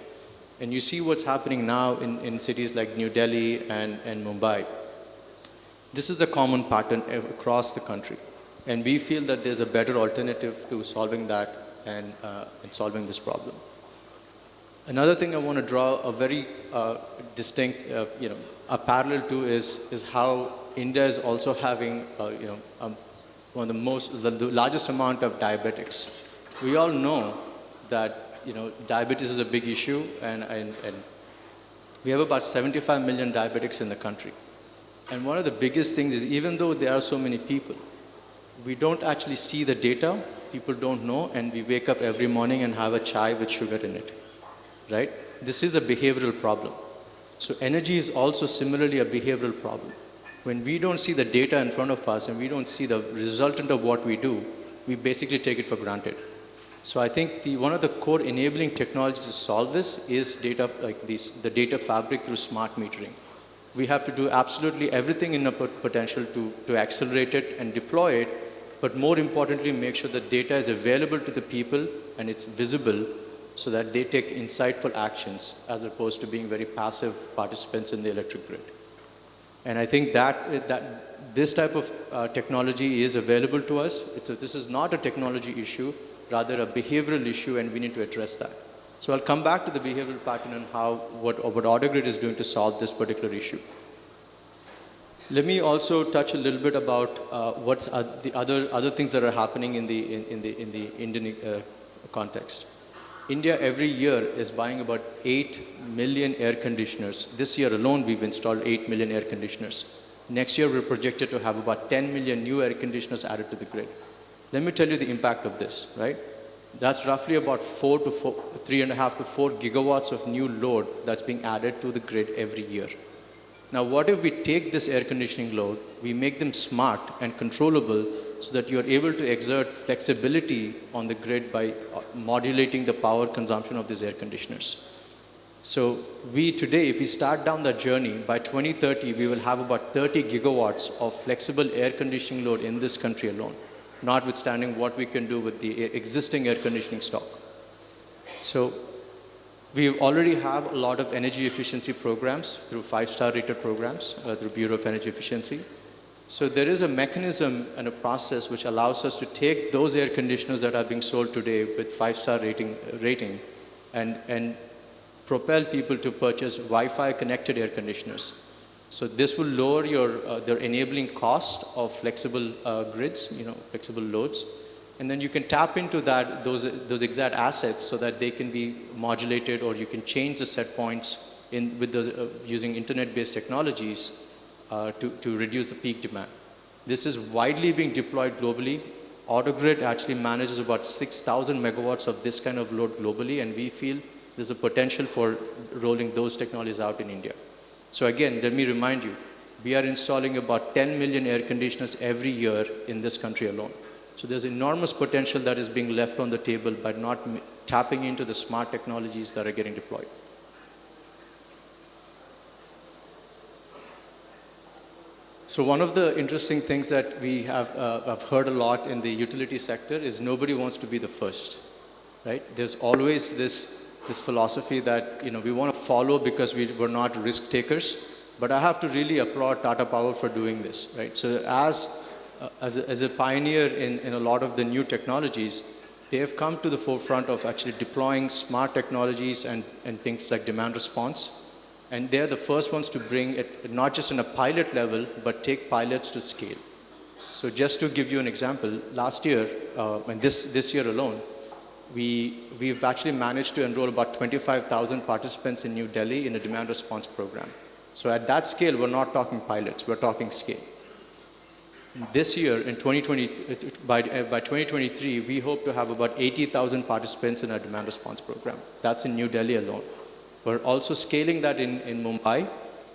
And you see what's happening now in cities like New Delhi and Mumbai. This is a common pattern across the country. And we feel that there's a better alternative to solving that and solving this problem. Another thing I want to draw a very distinct, a parallel to is how India is also having, one of the largest amount of diabetics. We all know that, diabetes is a big issue, and we have about 75 million diabetics in the country. And one of the biggest things is, even though there are so many people, we don't actually see the data. People don't know, and we wake up every morning and have a chai with sugar in it, right? This is a behavioral problem. So energy is also similarly a behavioral problem. When we don't see the data in front of us and we don't see the resultant of what we do, we basically take it for granted. So I think one of the core enabling technologies to solve this is data like the data fabric through smart metering. We have to do absolutely everything in our potential to accelerate it and deploy it, but more importantly, make sure the data is available to the people and it's visible so that they take insightful actions as opposed to being very passive participants in the electric grid. And I think that this type of technology is available to us. This is not a technology issue, rather a behavioral issue, and we need to address that. So I'll come back to the behavioral pattern and what AutoGrid is doing to solve this particular issue. Let me also touch a little bit about what's the other things that are happening in the Indian context. India every year is buying about 8 million air conditioners. This year alone, we've installed 8 million air conditioners. Next year, we're projected to have about 10 million new air conditioners added to the grid. Let me tell you the impact of this, right? That's roughly about 3.5 to 4 gigawatts of new load that's being added to the grid every year. Now, what if we take this air conditioning load, we make them smart and controllable so that you're able to exert flexibility on the grid by modulating the power consumption of these air conditioners. So we today, if we start down that journey, by 2030, we will have about 30 gigawatts of flexible air conditioning load in this country alone, notwithstanding what we can do with the existing air conditioning stock. So we already have a lot of energy efficiency programs through 5-star rated programs through Bureau of Energy Efficiency. So there is a mechanism and a process which allows us to take those air conditioners that are being sold today with 5-star rating and propel people to purchase Wi-Fi connected air conditioners. So this will lower their enabling cost of flexible grids, flexible loads. And then you can tap into those exact assets so that they can be modulated, or you can change the set points with those, using internet-based technologies to reduce the peak demand. This is widely being deployed globally. AutoGrid actually manages about 6,000 megawatts of this kind of load globally, and we feel there's a potential for rolling those technologies out in India. So again, let me remind you, we are installing about 10 million air conditioners every year in this country alone. So there's enormous potential that is being left on the table by not tapping into the smart technologies that are getting deployed. So one of the interesting things that we have I've heard a lot in the utility sector is nobody wants to be the first, right? There's always this philosophy that we want to follow because we're not risk takers. But I have to really applaud Tata Power for doing this, right? So as a pioneer in a lot of the new technologies, they have come to the forefront of actually deploying smart technologies and things like demand response. And they're the first ones to bring it not just in a pilot level, but take pilots to scale. So just to give you an example, last year, and this year alone, we've actually managed to enroll about 25,000 participants in New Delhi in a demand response program. So at that scale, we're not talking pilots, we're talking scale. This year, in 2020, by 2023, we hope to have about 80,000 participants in our demand response program. That's in New Delhi alone. We're also scaling that in Mumbai,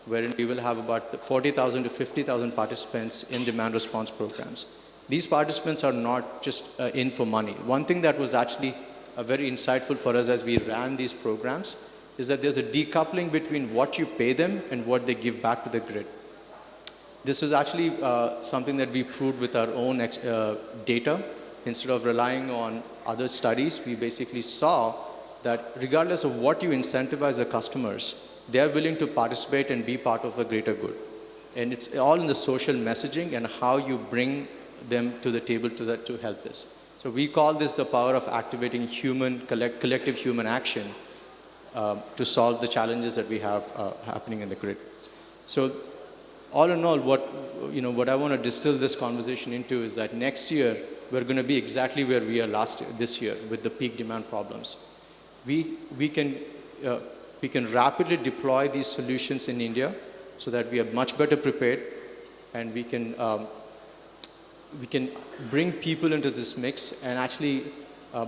wherein we will have about 40,000 to 50,000 participants in demand response programs. These participants are not just in for money. One thing that was actually very insightful for us as we ran these programs is that there's a decoupling between what you pay them and what they give back to the grid. This is actually something that we proved with our own data. Instead of relying on other studies, we basically saw that regardless of what you incentivize the customers, they are willing to participate and be part of a greater good. And it's all in the social messaging and how you bring them to the table to help this. So we call this the power of activating collective human action to solve the challenges that we have happening in the grid. So all in all, what I want to distill this conversation into is that next year, we're going to be exactly where we are this year with the peak demand problems. We can rapidly deploy these solutions in India so that we are much better prepared, and we can bring people into this mix, and actually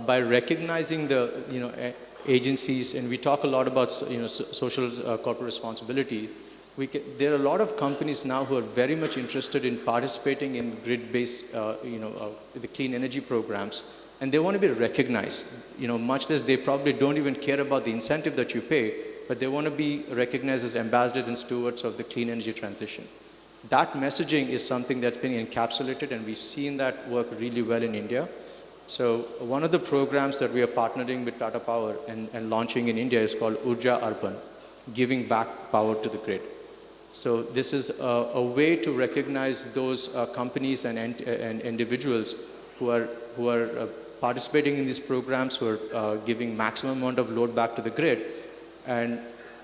by recognizing the agencies, and we talk a lot about social corporate responsibility. There are a lot of companies now who are very much interested in participating in grid-based, the clean energy programs, and they want to be recognized. Much less they probably don't even care about the incentive that you pay, but they want to be recognized as ambassadors and stewards of the clean energy transition. That messaging is something that's been encapsulated, and we've seen that work really well in India. So one of the programs that we are partnering with Tata Power and launching in India is called Urja Urban, giving back power to the grid. So this is a way to recognize those companies and individuals who are participating in these programs, who are giving maximum amount of load back to the grid. And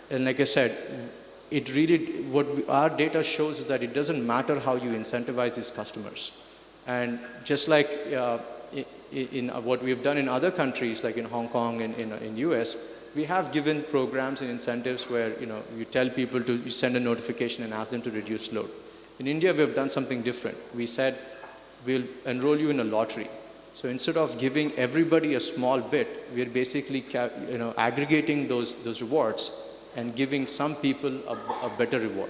like I said, what our data shows is that it doesn't matter how you incentivize these customers. And just like in what we've done in other countries, like in Hong Kong and in US, we have given programs and incentives where you tell people you send a notification and ask them to reduce load. In India, we've done something different. We said we'll enroll you in a lottery. So instead of giving everybody a small bit, we are basically aggregating those rewards and giving some people a better reward.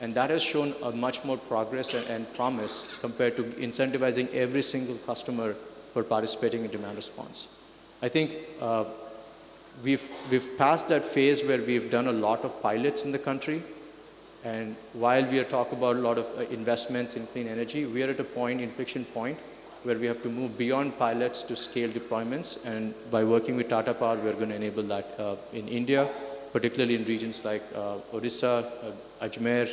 And that has shown a much more progress and promise compared to incentivizing every single customer for participating in demand response. I think we've passed that phase where we've done a lot of pilots in the country. And while we are talking about a lot of investments in clean energy, we are at a inflection point, where we have to move beyond pilots to scale deployments. And by working with Tata Power, we're going to enable that in India, particularly in regions like Odisha, Ajmer,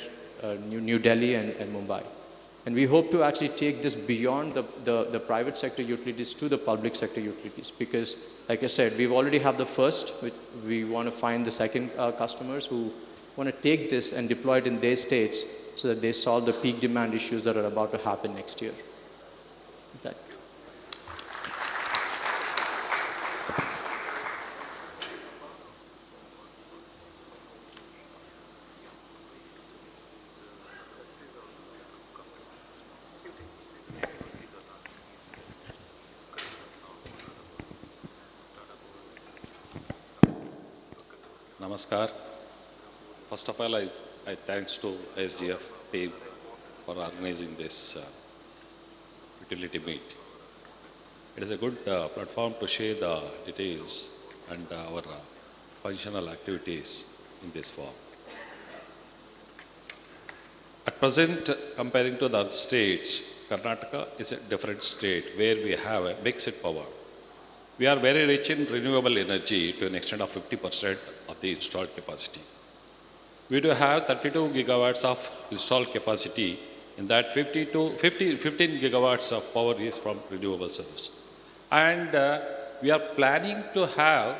New Delhi, and Mumbai. And we hope to actually take this beyond the private sector utilities to the public sector utilities, because, like I said, we've already have the first. We want to find the second customers who want to take this and deploy it in their states so that they solve the peak demand issues that are about to happen next year. That. Namaskar. First of all, I thanks to ISGF team for organizing this utility meet. It is a good platform to share the details and our functional activities in this form. At present, comparing to the other states, Karnataka is a different state where we have a mixed power. We are very rich in renewable energy to an extent of 50% of the installed capacity. We do have 32 gigawatts of installed capacity. In that, 15 gigawatts of power is from renewable sources. And we are planning to have,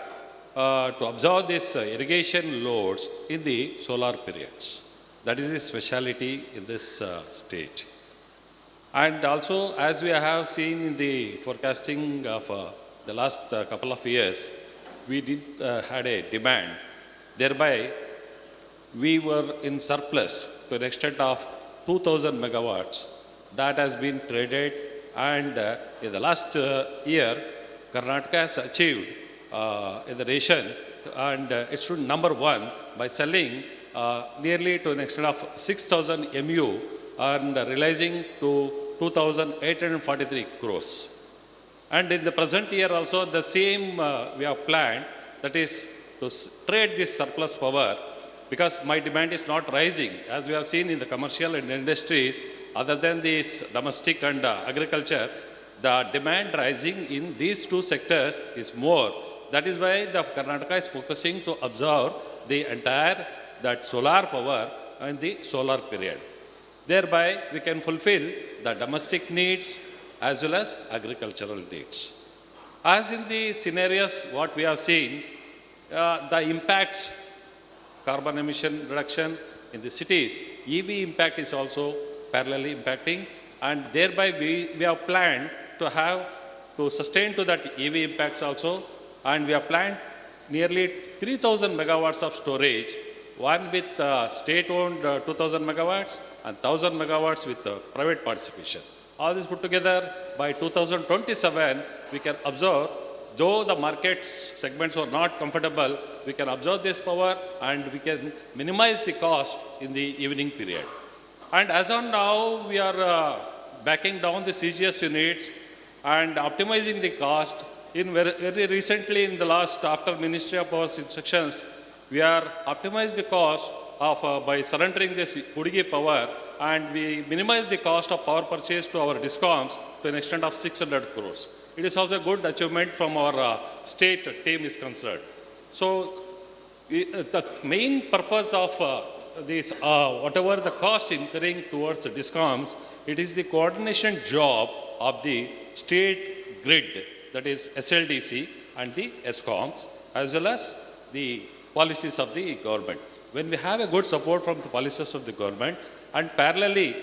to absorb these irrigation loads in the solar periods. That is a speciality in this state. And also, as we have seen in the forecasting of the last couple of years, we had a demand. Thereby, we were in surplus to an extent of 2,000 megawatts. That has been traded, and in the last year, Karnataka has achieved in the nation, and it stood number one by selling nearly to an extent of 6,000 MU and realizing to 2,843 crores. And in the present year also, the same we have planned, that is to trade this surplus power, because my demand is not rising. As we have seen in the commercial and industries, other than this domestic and agriculture, the demand rising in these two sectors is more. That is why the Karnataka is focusing to absorb the entire that solar power in the solar period. Thereby, we can fulfill the domestic needs as well as agricultural needs. As in the scenarios what we have seen, the impacts, carbon emission reduction in the cities, EV impact is also parallelly impacting, and thereby we have planned to sustain to that EV impacts also, and we have planned nearly 3,000 megawatts of storage, one with state-owned 2,000 megawatts and 1,000 megawatts with private participation. All this put together, by 2027, we can absorb, though the market segments are not comfortable, we can absorb this power and we can minimize the cost in the evening period. And as on now, we are backing down the CGS units and optimizing the cost. Very recently, in the last, after Ministry of Power's instructions, we are optimized the cost of by surrendering this Kudigi power, and we minimize the cost of power purchase to our DISCOMs to an extent of 600 crores. It is also a good achievement from our state team is concerned. So the main purpose of this, whatever the cost incurring towards the DISCOMs, it is the coordination job of the state grid, that is SLDC and the ESCOMs, as well as the policies of the government. When we have a good support from the policies of the government, and parallelly,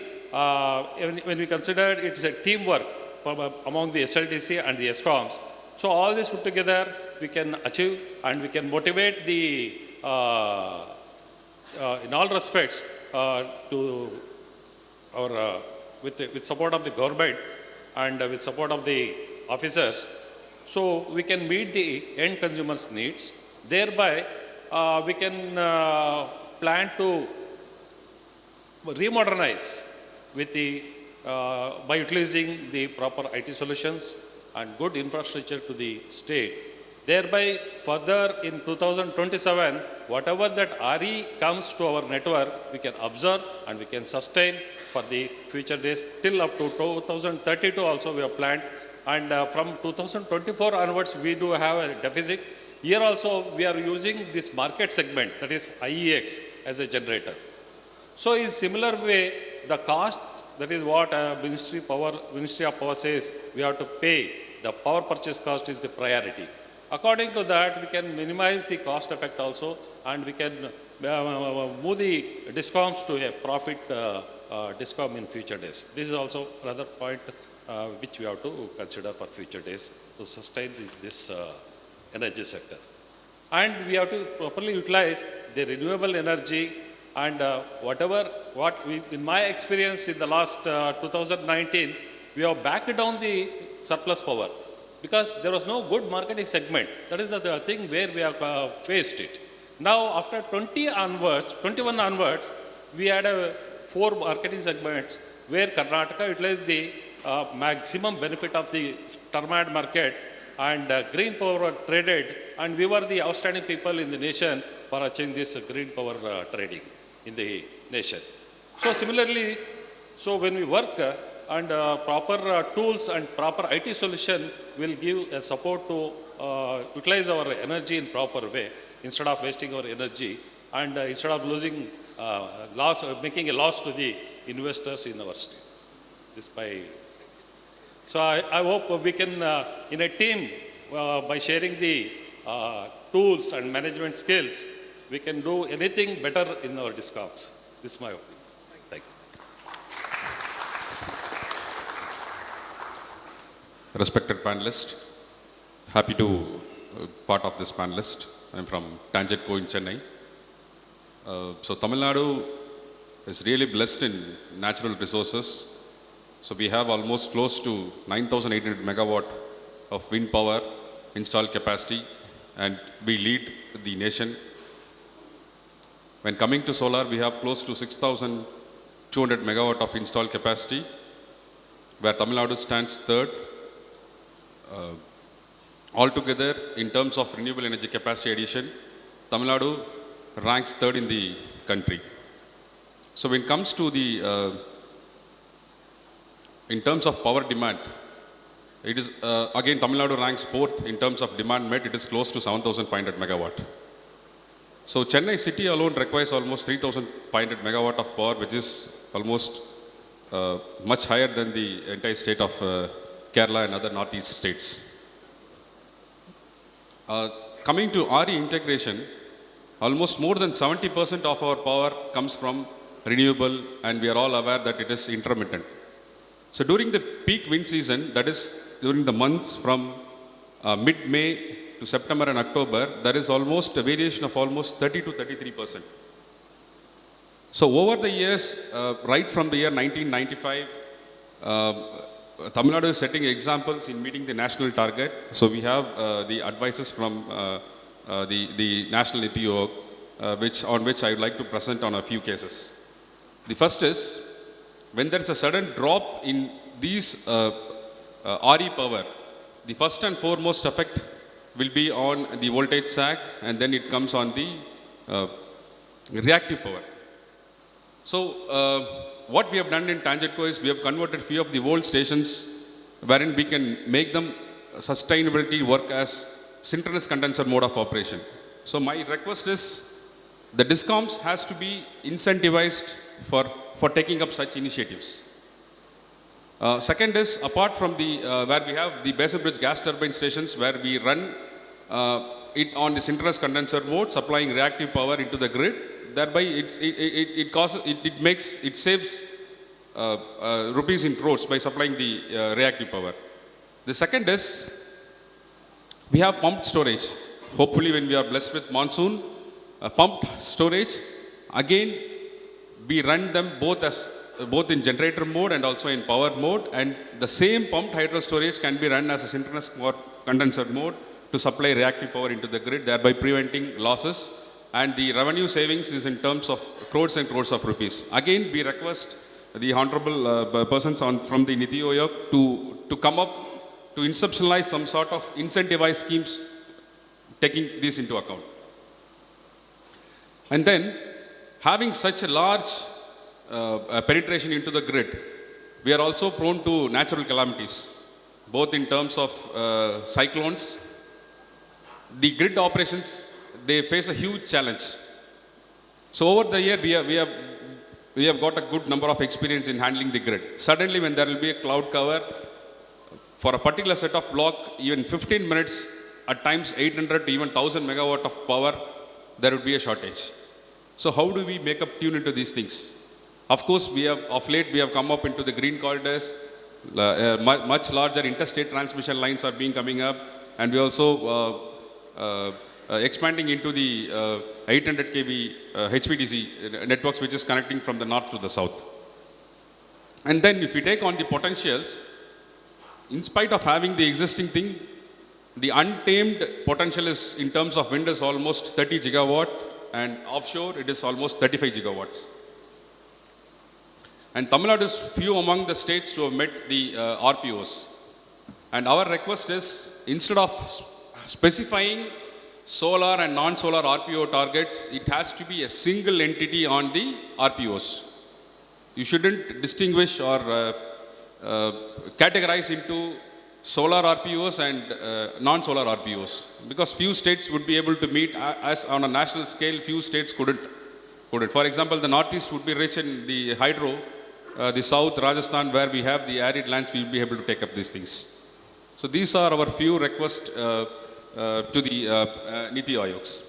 when we consider it's a teamwork among the SLDC and the ESCOMs, so all this put together, we can achieve and we can motivate the, in all respects, to our, with support of the government and with support of the officers, so we can meet the end consumers' needs. Thereby, we can plan to remodernize with the, by utilizing the proper IT solutions and good infrastructure to the state. Thereby, further in 2027, whatever that RE comes to our network, we can observe and we can sustain for the future days till up to 2032 also we have planned. And from 2024 onwards, we do have a deficit. Here also, we are using this market segment, that is IEX, as a generator. So in similar way, the cost, that is what Ministry of Power says, we have to pay. The power purchase cost is the priority. According to that, we can minimize the cost effect also, and we can move the DISCOMs to a profit DISCOM in future days. This is also another point which we have to consider for future days to sustain this energy sector. And we have to properly utilize the renewable energy and in my experience in the last 2019, we have backed down the surplus power because there was no good marketing segment. That is the thing where we have faced it. Now, after 21 onwards, we had 4 marketing segments where Karnataka utilized the maximum benefit of the term-ahead market, and green power were traded, and we were the outstanding people in the nation for achieving this green power trading in the nation. So similarly, so when we work and proper tools and proper IT solution will give a support to utilize our energy in proper way instead of wasting our energy and instead of losing making a loss to the investors in our state. So I hope we can, in a team, by sharing the tools and management skills, we can do anything better in our DISCOMs. This is my opinion. Thank you. Respected panelist, happy to part of this panelist. I'm from TANGEDCO in Chennai. So Tamil Nadu is really blessed in natural resources. So we have almost close to 9,800 megawatt of wind power installed capacity, and we lead the nation. When coming to solar, we have close to 6,200 megawatt of installed capacity, where Tamil Nadu stands third. Altogether, in terms of renewable energy capacity addition, Tamil Nadu ranks third in the country. So when it comes to the in terms of power demand, it is again Tamil Nadu ranks fourth in terms of demand met. It is close to 7,500 megawatt. So Chennai city alone requires almost 3,500 megawatt of power, which is almost much higher than the entire state of Kerala and other northeast states. Coming to RE integration, almost more than 70% of our power comes from renewable, and we are all aware that it is intermittent. So during the peak wind season, that is during the months from mid-May to September and October, there is almost a variation of almost 30 to 33%. So over the years, right from the year 1995, Tamil Nadu is setting examples in meeting the national target. So we have the advices from the National NITI Aayog, on which I would like to present on a few cases. The first is, when there is a sudden drop in these RE power, the first and foremost effect will be on the voltage sag, and then it comes on the reactive power. So what we have done in TANGEDCO is we have converted few of the old stations wherein we can make them sustainability work as synchronous condenser mode of operation. So my request is the DISCOMs has to be incentivized for taking up such initiatives. Second is, apart from the where we have the Basin Bridge gas turbine stations where we run it on the synchronous condenser mode, supplying reactive power into the grid, thereby it saves rupees in crores by supplying the reactive power. The second is, we have pumped storage. Hopefully when we are blessed with monsoon, pumped storage, again we run them both as both in generator mode and also in power mode, and the same pumped hydro storage can be run as a synchronous condenser mode to supply reactive power into the grid, thereby preventing losses. And the revenue savings is in terms of crores and crores of rupees. Again, we request the honorable persons from the NITI Aayog to come up to institutionalize some sort of incentivized schemes taking this into account. And then, having such a large penetration into the grid, we are also prone to natural calamities, both in terms of cyclones. The grid operations, they face a huge challenge. So over the year, we have got a good number of experience in handling the grid. Suddenly, when there will be a cloud cover, for a particular set of block, even 15 minutes, at times 800 to even 1000 megawatt of power, there would be a shortage. So how do we make up tune into these things? Of course, of late, we have come up into the green corridors, much larger interstate transmission lines are coming up, and we also expanding into the 800 kV HVDC networks, which is connecting from the north to the south. And then if we take on the potentials, in spite of having the existing thing, the untamed potential is, in terms of wind, is almost 30 gigawatt, and offshore it is almost 35 gigawatts. And Tamil Nadu is few among the states to have met the RPOs. And our request is, instead of specifying solar and non-solar RPO targets, it has to be a single entity on the RPOs. You shouldn't distinguish or categorize into solar RPOs and non-solar RPOs, because few states would be able to meet as on a national scale, few states couldn't. For example, the northeast would be rich in the hydro, the south, Rajasthan, where we have the arid lands, we will be able to take up these things. So these are our few requests to the NITI Aayogs.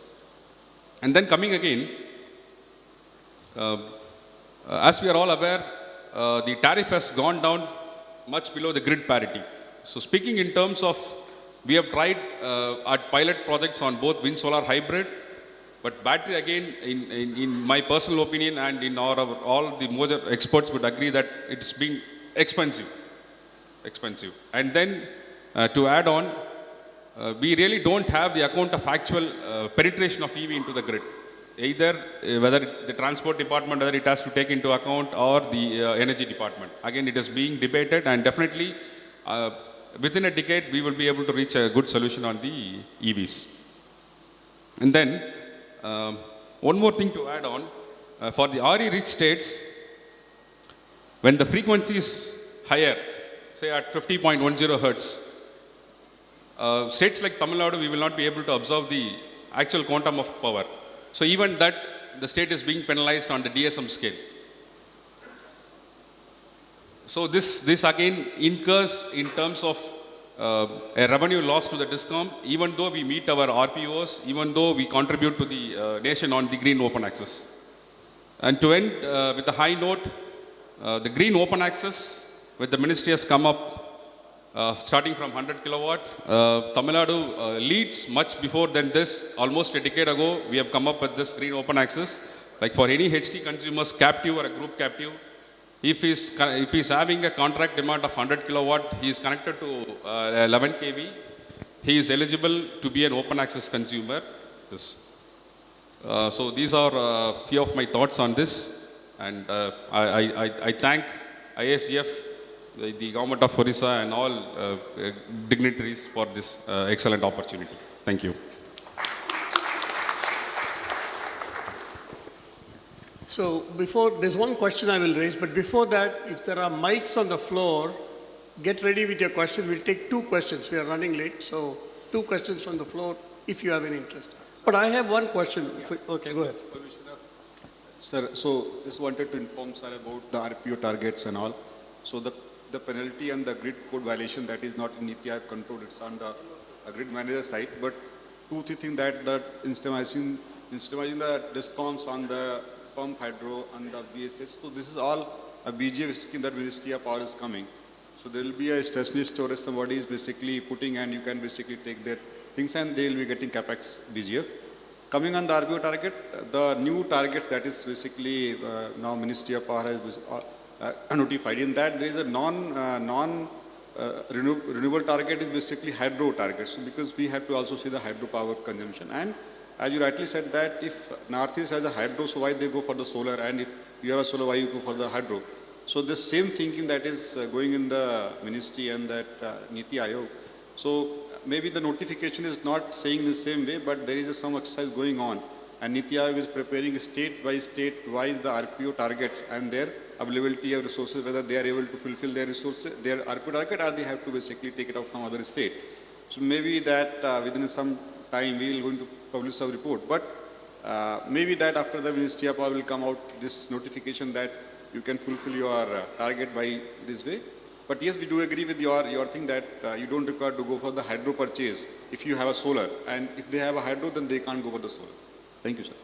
And then coming again, as we are all aware, the tariff has gone down much below the grid parity. So speaking in terms of, we have tried at pilot projects on both wind solar hybrid, but battery again, in my personal opinion and in all the major experts would agree that it's being expensive. And then to add on, we really don't have the account of actual penetration of EV into the grid. Either whether the transport department, whether it has to take into account, or the energy department. Again, it is being debated, and definitely within a decade, we will be able to reach a good solution on the EVs. And then, one more thing to add on, for the RE-rich states, when the frequency is higher, say at 50.10 hertz, states like Tamil Nadu, we will not be able to absorb the actual quantum of power. So even that, the state is being penalized on the DSM scale. So this again incurs in terms of a revenue loss to the DISCOM, even though we meet our RPOs, even though we contribute to the nation on the green open access. And to end with a high note, the green open access, with the ministry has come up starting from 100 kilowatt. Tamil Nadu leads much before than this. Almost a decade ago, we have come up with this green open access. Like for any HT consumers, captive or a group captive, if he's having a contract demand of 100 kilowatt, he is connected to 11 kV, he is eligible to be an open access consumer. So these are a few of my thoughts on this, and I thank ISGF, the government of Odisha, and all dignitaries for this excellent opportunity. Thank you. So there's one question I will raise, but before that, if there are mics on the floor, get ready with your question. We'll take 2 questions. We are running late, so 2 questions from the floor if you have any interest. But I have one question. Okay, go ahead. Sir, so just wanted to inform sir about the RPO targets and all. So the penalty and the grid code violation, that is not in NITI control, it's on the grid manager side. But 2-3 things that instrumenting the DISCOMs on the pump hydro and the BSES. So this is all a BGF scheme that Ministry of Power is coming. So there will be a stationary storage somebody is basically putting, and you can basically take their things and they will be getting capex BGF. Coming on the RPO target, the new target that is basically now Ministry of Power has notified. In that, there is a renewable target is basically hydro target. So because we have to also see the hydropower consumption. And as you rightly said that if Northeast has a hydro, so why they go for the solar? And if you have a solar, why you go for the hydro? So the same thinking that is going in the ministry and that NITI Aayog. So maybe the notification is not saying the same way, but there is some exercise going on. And NITI Aayog is preparing state by the RPO targets and their availability of resources, whether they are able to fulfill their resources, their RPO target, or they have to basically take it out from other state. So maybe that within some time we will going to publish our report. But maybe that after the Ministry of Power will come out this notification that you can fulfill your target by this way. But yes, we do agree with your thing that you don't require to go for the hydro purchase if you have a solar. And if they have a hydro, then they can't go for the solar. Thank you, sir.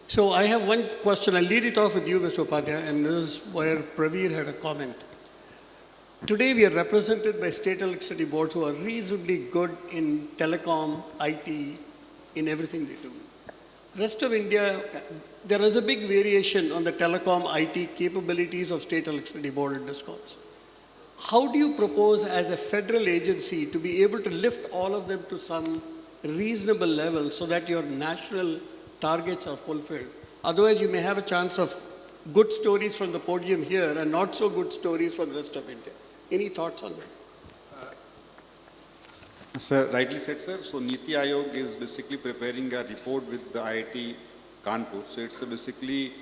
So I have one question. I'll lead it off with you, Mr. Upadhyay, and this is where Praveer had a comment. Today we are represented by state electricity boards who are reasonably good in telecom, IT, in everything they do. Rest of India, there is a big variation on the telecom, IT capabilities of state electricity board and DISCOMs. How do you propose as a federal agency to be able to lift all of them to some reasonable level so that your national targets are fulfilled? Otherwise, you may have a chance of good stories from the podium here and not so good stories from the rest of India. Any thoughts on that? Sir, rightly said, sir. So NITI Aayog is basically preparing a report with the IIT Kanpur. So it's basically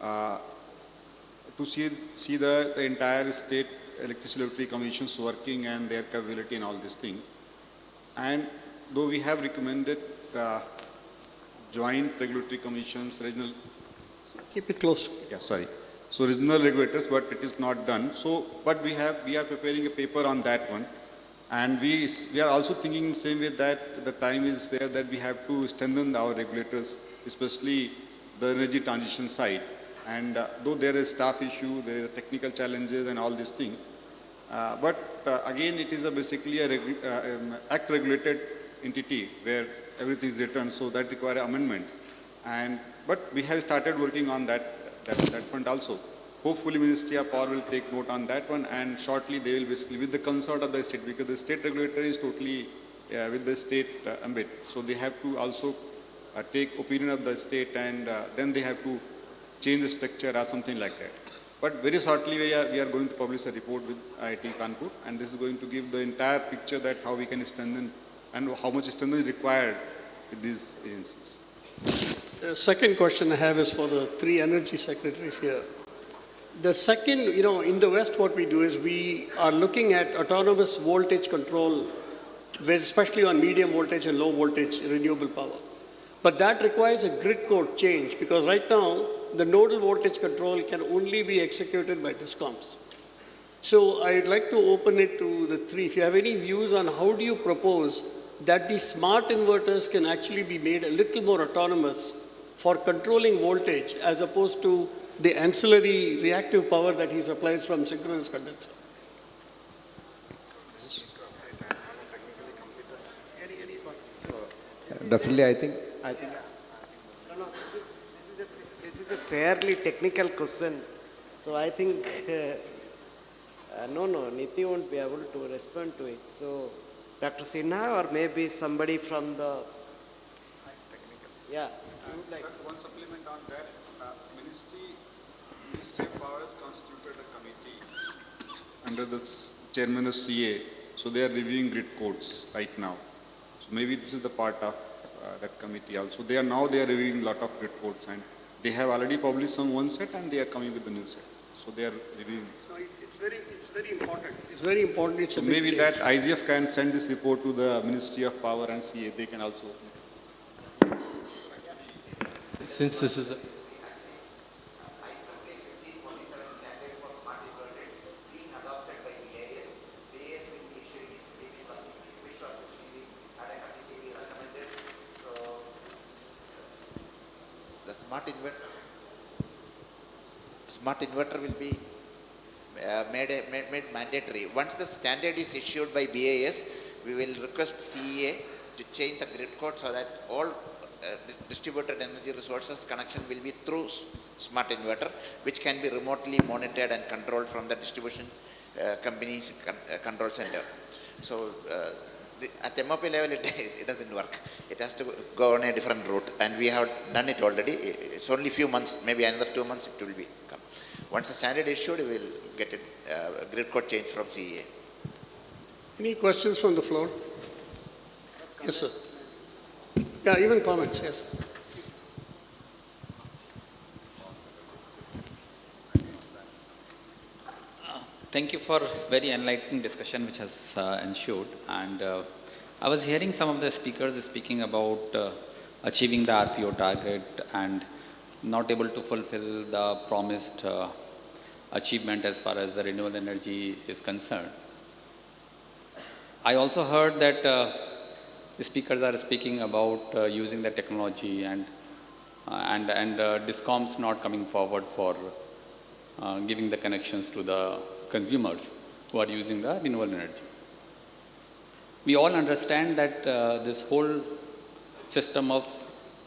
to see the entire state electricity commissions working and their capability and all this thing. And though we have recommended joint regulatory commissions, regional... Keep it close. Yeah, sorry. So regional regulators, but it is not done. So, but we are preparing a paper on that one. And we are also thinking in the same way that the time is there that we have to strengthen our regulators, especially the energy transition side. And though there is staff issue, there is technical challenges and all these things. But again, it is basically a act regulated entity where everything is written, so that requires amendment. But we have started working on that front also. Hopefully, Ministry of Power will take note on that one, and shortly they will basically, with the consult of the state, because the state regulator is totally with the state ambit. So they have to also take opinion of the state, and then they have to change the structure or something like that. But very shortly, we are going to publish a report with IIT Kanpur, and this is going to give the entire picture that how we can strengthen and how much strengthening is required with these agencies. The second question I have is for the three energy secretaries here. The second, in the West, what we do is we are looking at autonomous voltage control, especially on medium voltage and low voltage renewable power. But that requires a grid code change because right now, the nodal voltage control can only be executed by DISCOMs. So I'd like to open it to the three. If you have any views on how do you propose that these smart inverters can actually be made a little more autonomous for controlling voltage as opposed to the ancillary reactive power that he supplies from synchronous condenser. Definitely, I think. No, this is a fairly technical question. So I think, no, NITI won't be able to respond to it. So Dr. Sinha or maybe somebody from the, yeah. Sir, one supplement on that. Ministry of Power has constituted a committee under the chairman of CA. So they are reviewing grid codes right now. So maybe this is the part of that committee also. They are reviewing a lot of grid codes, and they have already published some one set and they are coming with the new set. So they are reviewing. So it's very important. It's very important. It's so maybe that ISGF can send this report to the Ministry of Power and CA. They can also. Since this is a smart inverter will be made mandatory. Once the standard is issued by BSES, we will request CEA to change the grid code so that all distributed energy resources connection will be through smart inverter, which can be remotely monitored and controlled from the distribution company's control center. So at MOP level, it doesn't work. It has to go on a different route, and we have done it already. It's only few months, maybe another 2 months it will be come. Once the standard issued, we will get it grid code change from CEA. Any questions from the floor? Yes, sir. Yeah, even comments, yes. Thank you for very enlightening discussion which has ensued. And I was hearing some of the speakers speaking about achieving the RPO target and not able to fulfill the promised achievement as far as the renewable energy is concerned. I also heard that the speakers are speaking about using the technology and DISCOMs not coming forward for giving the connections to the consumers who are using the renewable energy. We all understand that this whole system of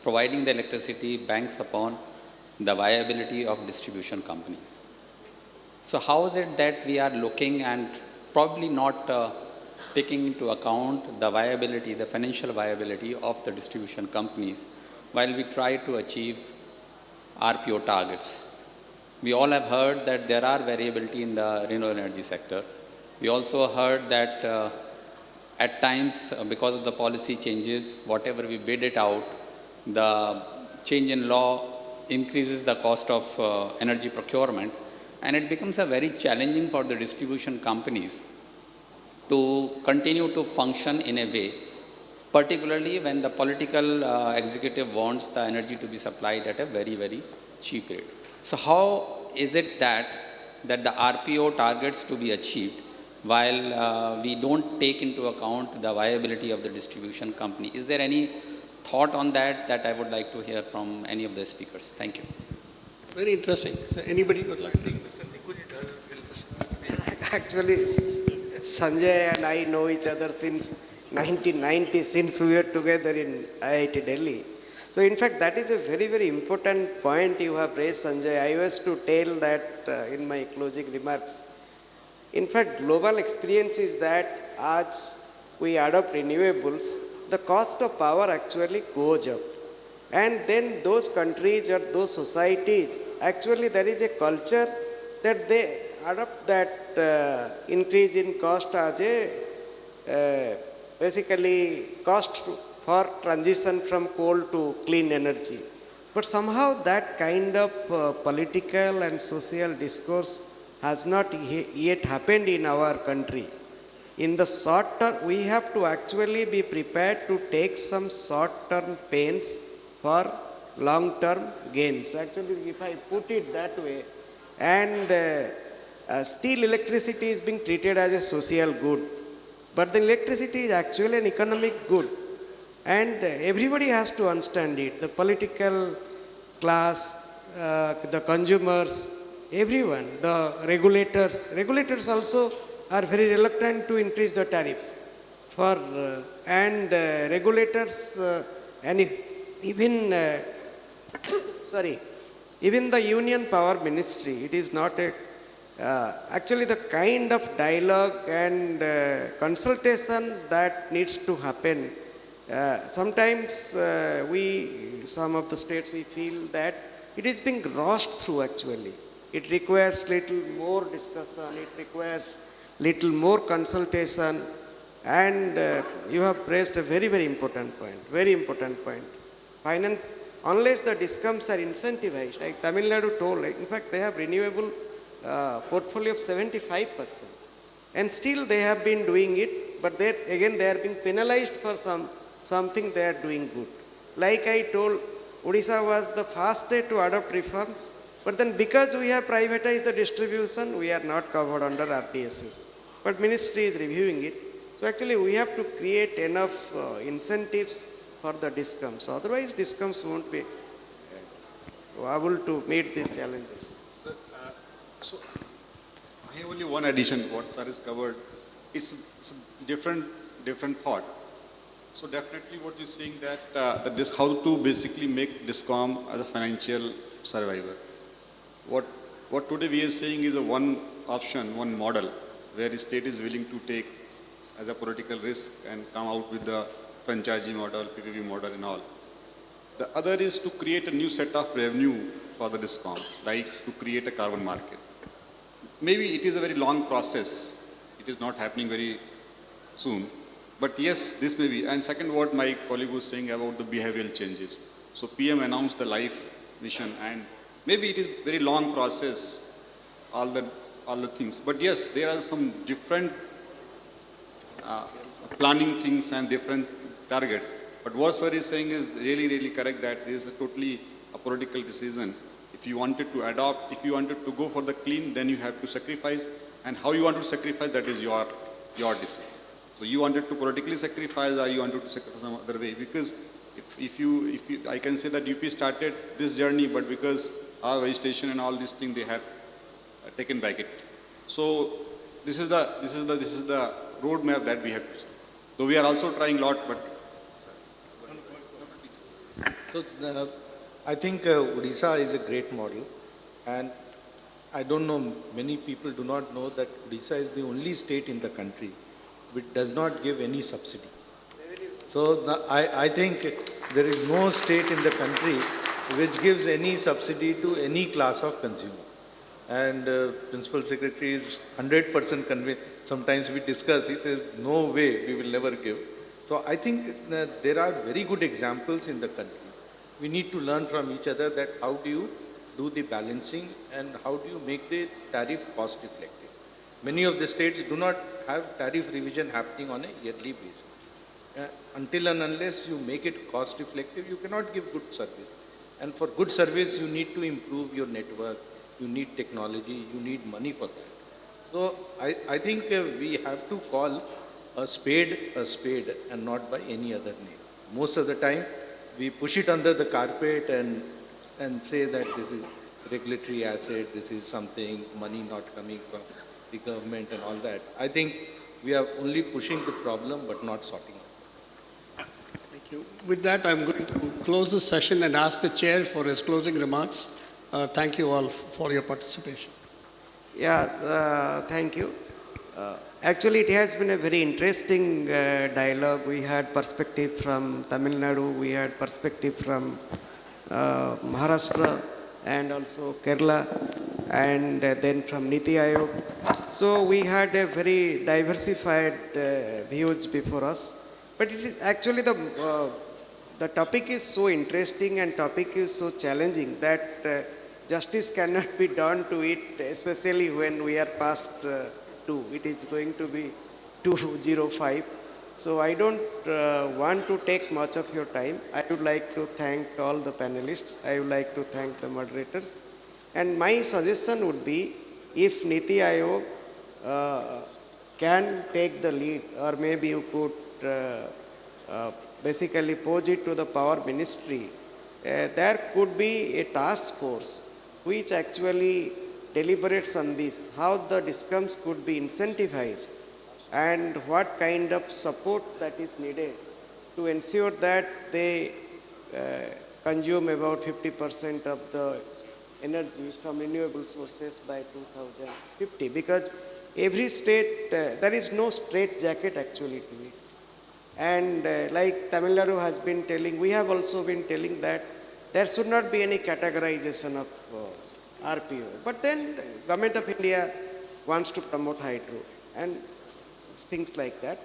providing the electricity banks upon the viability of distribution companies. So how is it that we are looking and probably not taking into account the viability, the financial viability of the distribution companies while we try to achieve RPO targets? We all have heard that there are variability in the renewable energy sector. We also heard that at times, because of the policy changes, whatever we bid it out, the change in law increases the cost of energy procurement, and it becomes a very challenging for the distribution companies to continue to function in a way, particularly when the political executive wants the energy to be supplied at a very, very cheap rate. So how is it that the RPO targets to be achieved while we don't take into account the viability of the distribution company? Is there any thought on that I would like to hear from any of the speakers? Thank you. Very interesting. So anybody would like to? Actually, Sanjay and I know each other since 1990, since we were together in IIT Delhi. So in fact, that is a very, very important point you have raised, Sanjay. I was to tell that in my closing remarks. In fact, global experience is that as we adopt renewables, the cost of power actually goes up. And then those countries or those societies, actually there is a culture that they adopt that increase in cost as a basically cost for transition from coal to clean energy. But somehow that kind of political and social discourse has not yet happened in our country. In the short term, we have to actually be prepared to take some short-term pains for long-term gains. Actually, if I put it that way, and still electricity is being treated as a social good, but the electricity is actually an economic good. And everybody has to understand it, the political class, the consumers, everyone, the regulators. Regulators also are very reluctant to increase the tariff. Regulators and even, even the Union Power Ministry, it is not a, actually the kind of dialogue and consultation that needs to happen. Sometimes some of the states, we feel that it is being rushed through actually. It requires little more discussion, it requires little more consultation, and you have raised a very, very important point, very important point. Finance, unless the DISCOMs are incentivized, like Tamil Nadu told, in fact they have renewable portfolio of 75%, and still they have been doing it, but they are being penalized for something they are doing good. Like I told, Odisha was the first state to adopt reforms, but then because we have privatized the distribution, we are not covered under RDSS. But ministry is reviewing it. So actually we have to create enough incentives for the DISCOMs. Otherwise DISCOMs won't be able to meet these challenges. So I have only one addition. What sir has covered is different thought. So definitely what you're saying that this how to basically make DISCOM as a financial survivor. What today we are saying is a one option, one model, where the state is willing to take as a political risk and come out with the franchisee model, PPP model and all. The other is to create a new set of revenue for the DISCOM, like to create a carbon market. Maybe it is a very long process. It is not happening very soon. But yes, this may be. And second, what my colleague was saying about the behavioral changes. So PM announced the life mission, and maybe it is very long process, all the things. But yes, there are some different planning things and different targets. But what sir is saying is really, really correct, that this is totally a political decision. If you wanted to adopt, if you wanted to go for the clean, then you have to sacrifice. And how you want to sacrifice, that is your decision. So you wanted to politically sacrifice, or you wanted to sacrifice some other way. Because if you, I can say that UP started this journey, but because our vegetation and all these things, they have taken back it. So this is the roadmap that we have to see. Though we are also trying a lot, but. So I think Odisha is a great model, and I don't know, many people do not know that Odisha is the only state in the country which does not give any subsidy. So I think there is no state in the country which gives any subsidy to any class of consumer. And Principal Secretary is 100% convinced. Sometimes we discuss, he says, no way, we will never give. So I think that there are very good examples in the country. We need to learn from each other that how do you do the balancing and how do you make the tariff cost reflective. Many of the states do not have tariff revision happening on a yearly basis. Until and unless you make it cost reflective, you cannot give good service. And for good service, you need to improve your network, you need technology, you need money for that. So I think we have to call a spade and not by any other name. Most of the time, we push it under the carpet and say that this is regulatory asset, this is something, money not coming from the government and all that. I think we are only pushing the problem but not sorting it. Thank you. With that, I'm going to close the session and ask the chair for his closing remarks. Thank you all for your participation. Yeah, thank you. Actually, it has been a very interesting dialogue. We had perspective from Tamil Nadu, we had perspective from Maharashtra and also Kerala, and then from NITI Aayog. So we had a very diversified views before us. But it is actually the topic is so interesting and topic is so challenging that justice cannot be done to it, especially when we are past 2. It is going to be 2:05. So I don't want to take much of your time. I would like to thank all the panelists. I would like to thank the moderators. And my suggestion would be, if NITI Aayog can take the lead, or maybe you could basically pose it to the Power Ministry, there could be a task force which actually deliberates on this, how the DISCOMs could be incentivized and what kind of support that is needed to ensure that they consume about 50% of the energy from renewable sources by 2050. Because every state, there is no straight jacket actually to it. And like Tamil Nadu has been telling, we have also been telling that there should not be any categorization of RPO. But then Government of India wants to promote hydro and things like that.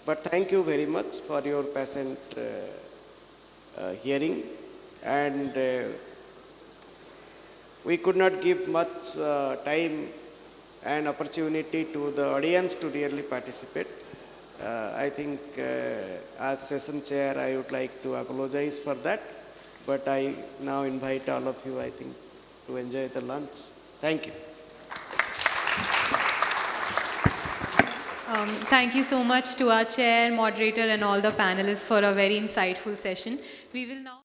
But thank you very much for your patient hearing. And we could not give much time and opportunity to the audience to really participate. I think as session chair, I would like to apologize for that. But I now invite all of you, I think, to enjoy the lunch. Thank you. Thank you so much to our chair, moderator, and all the panelists for a very insightful session. We will now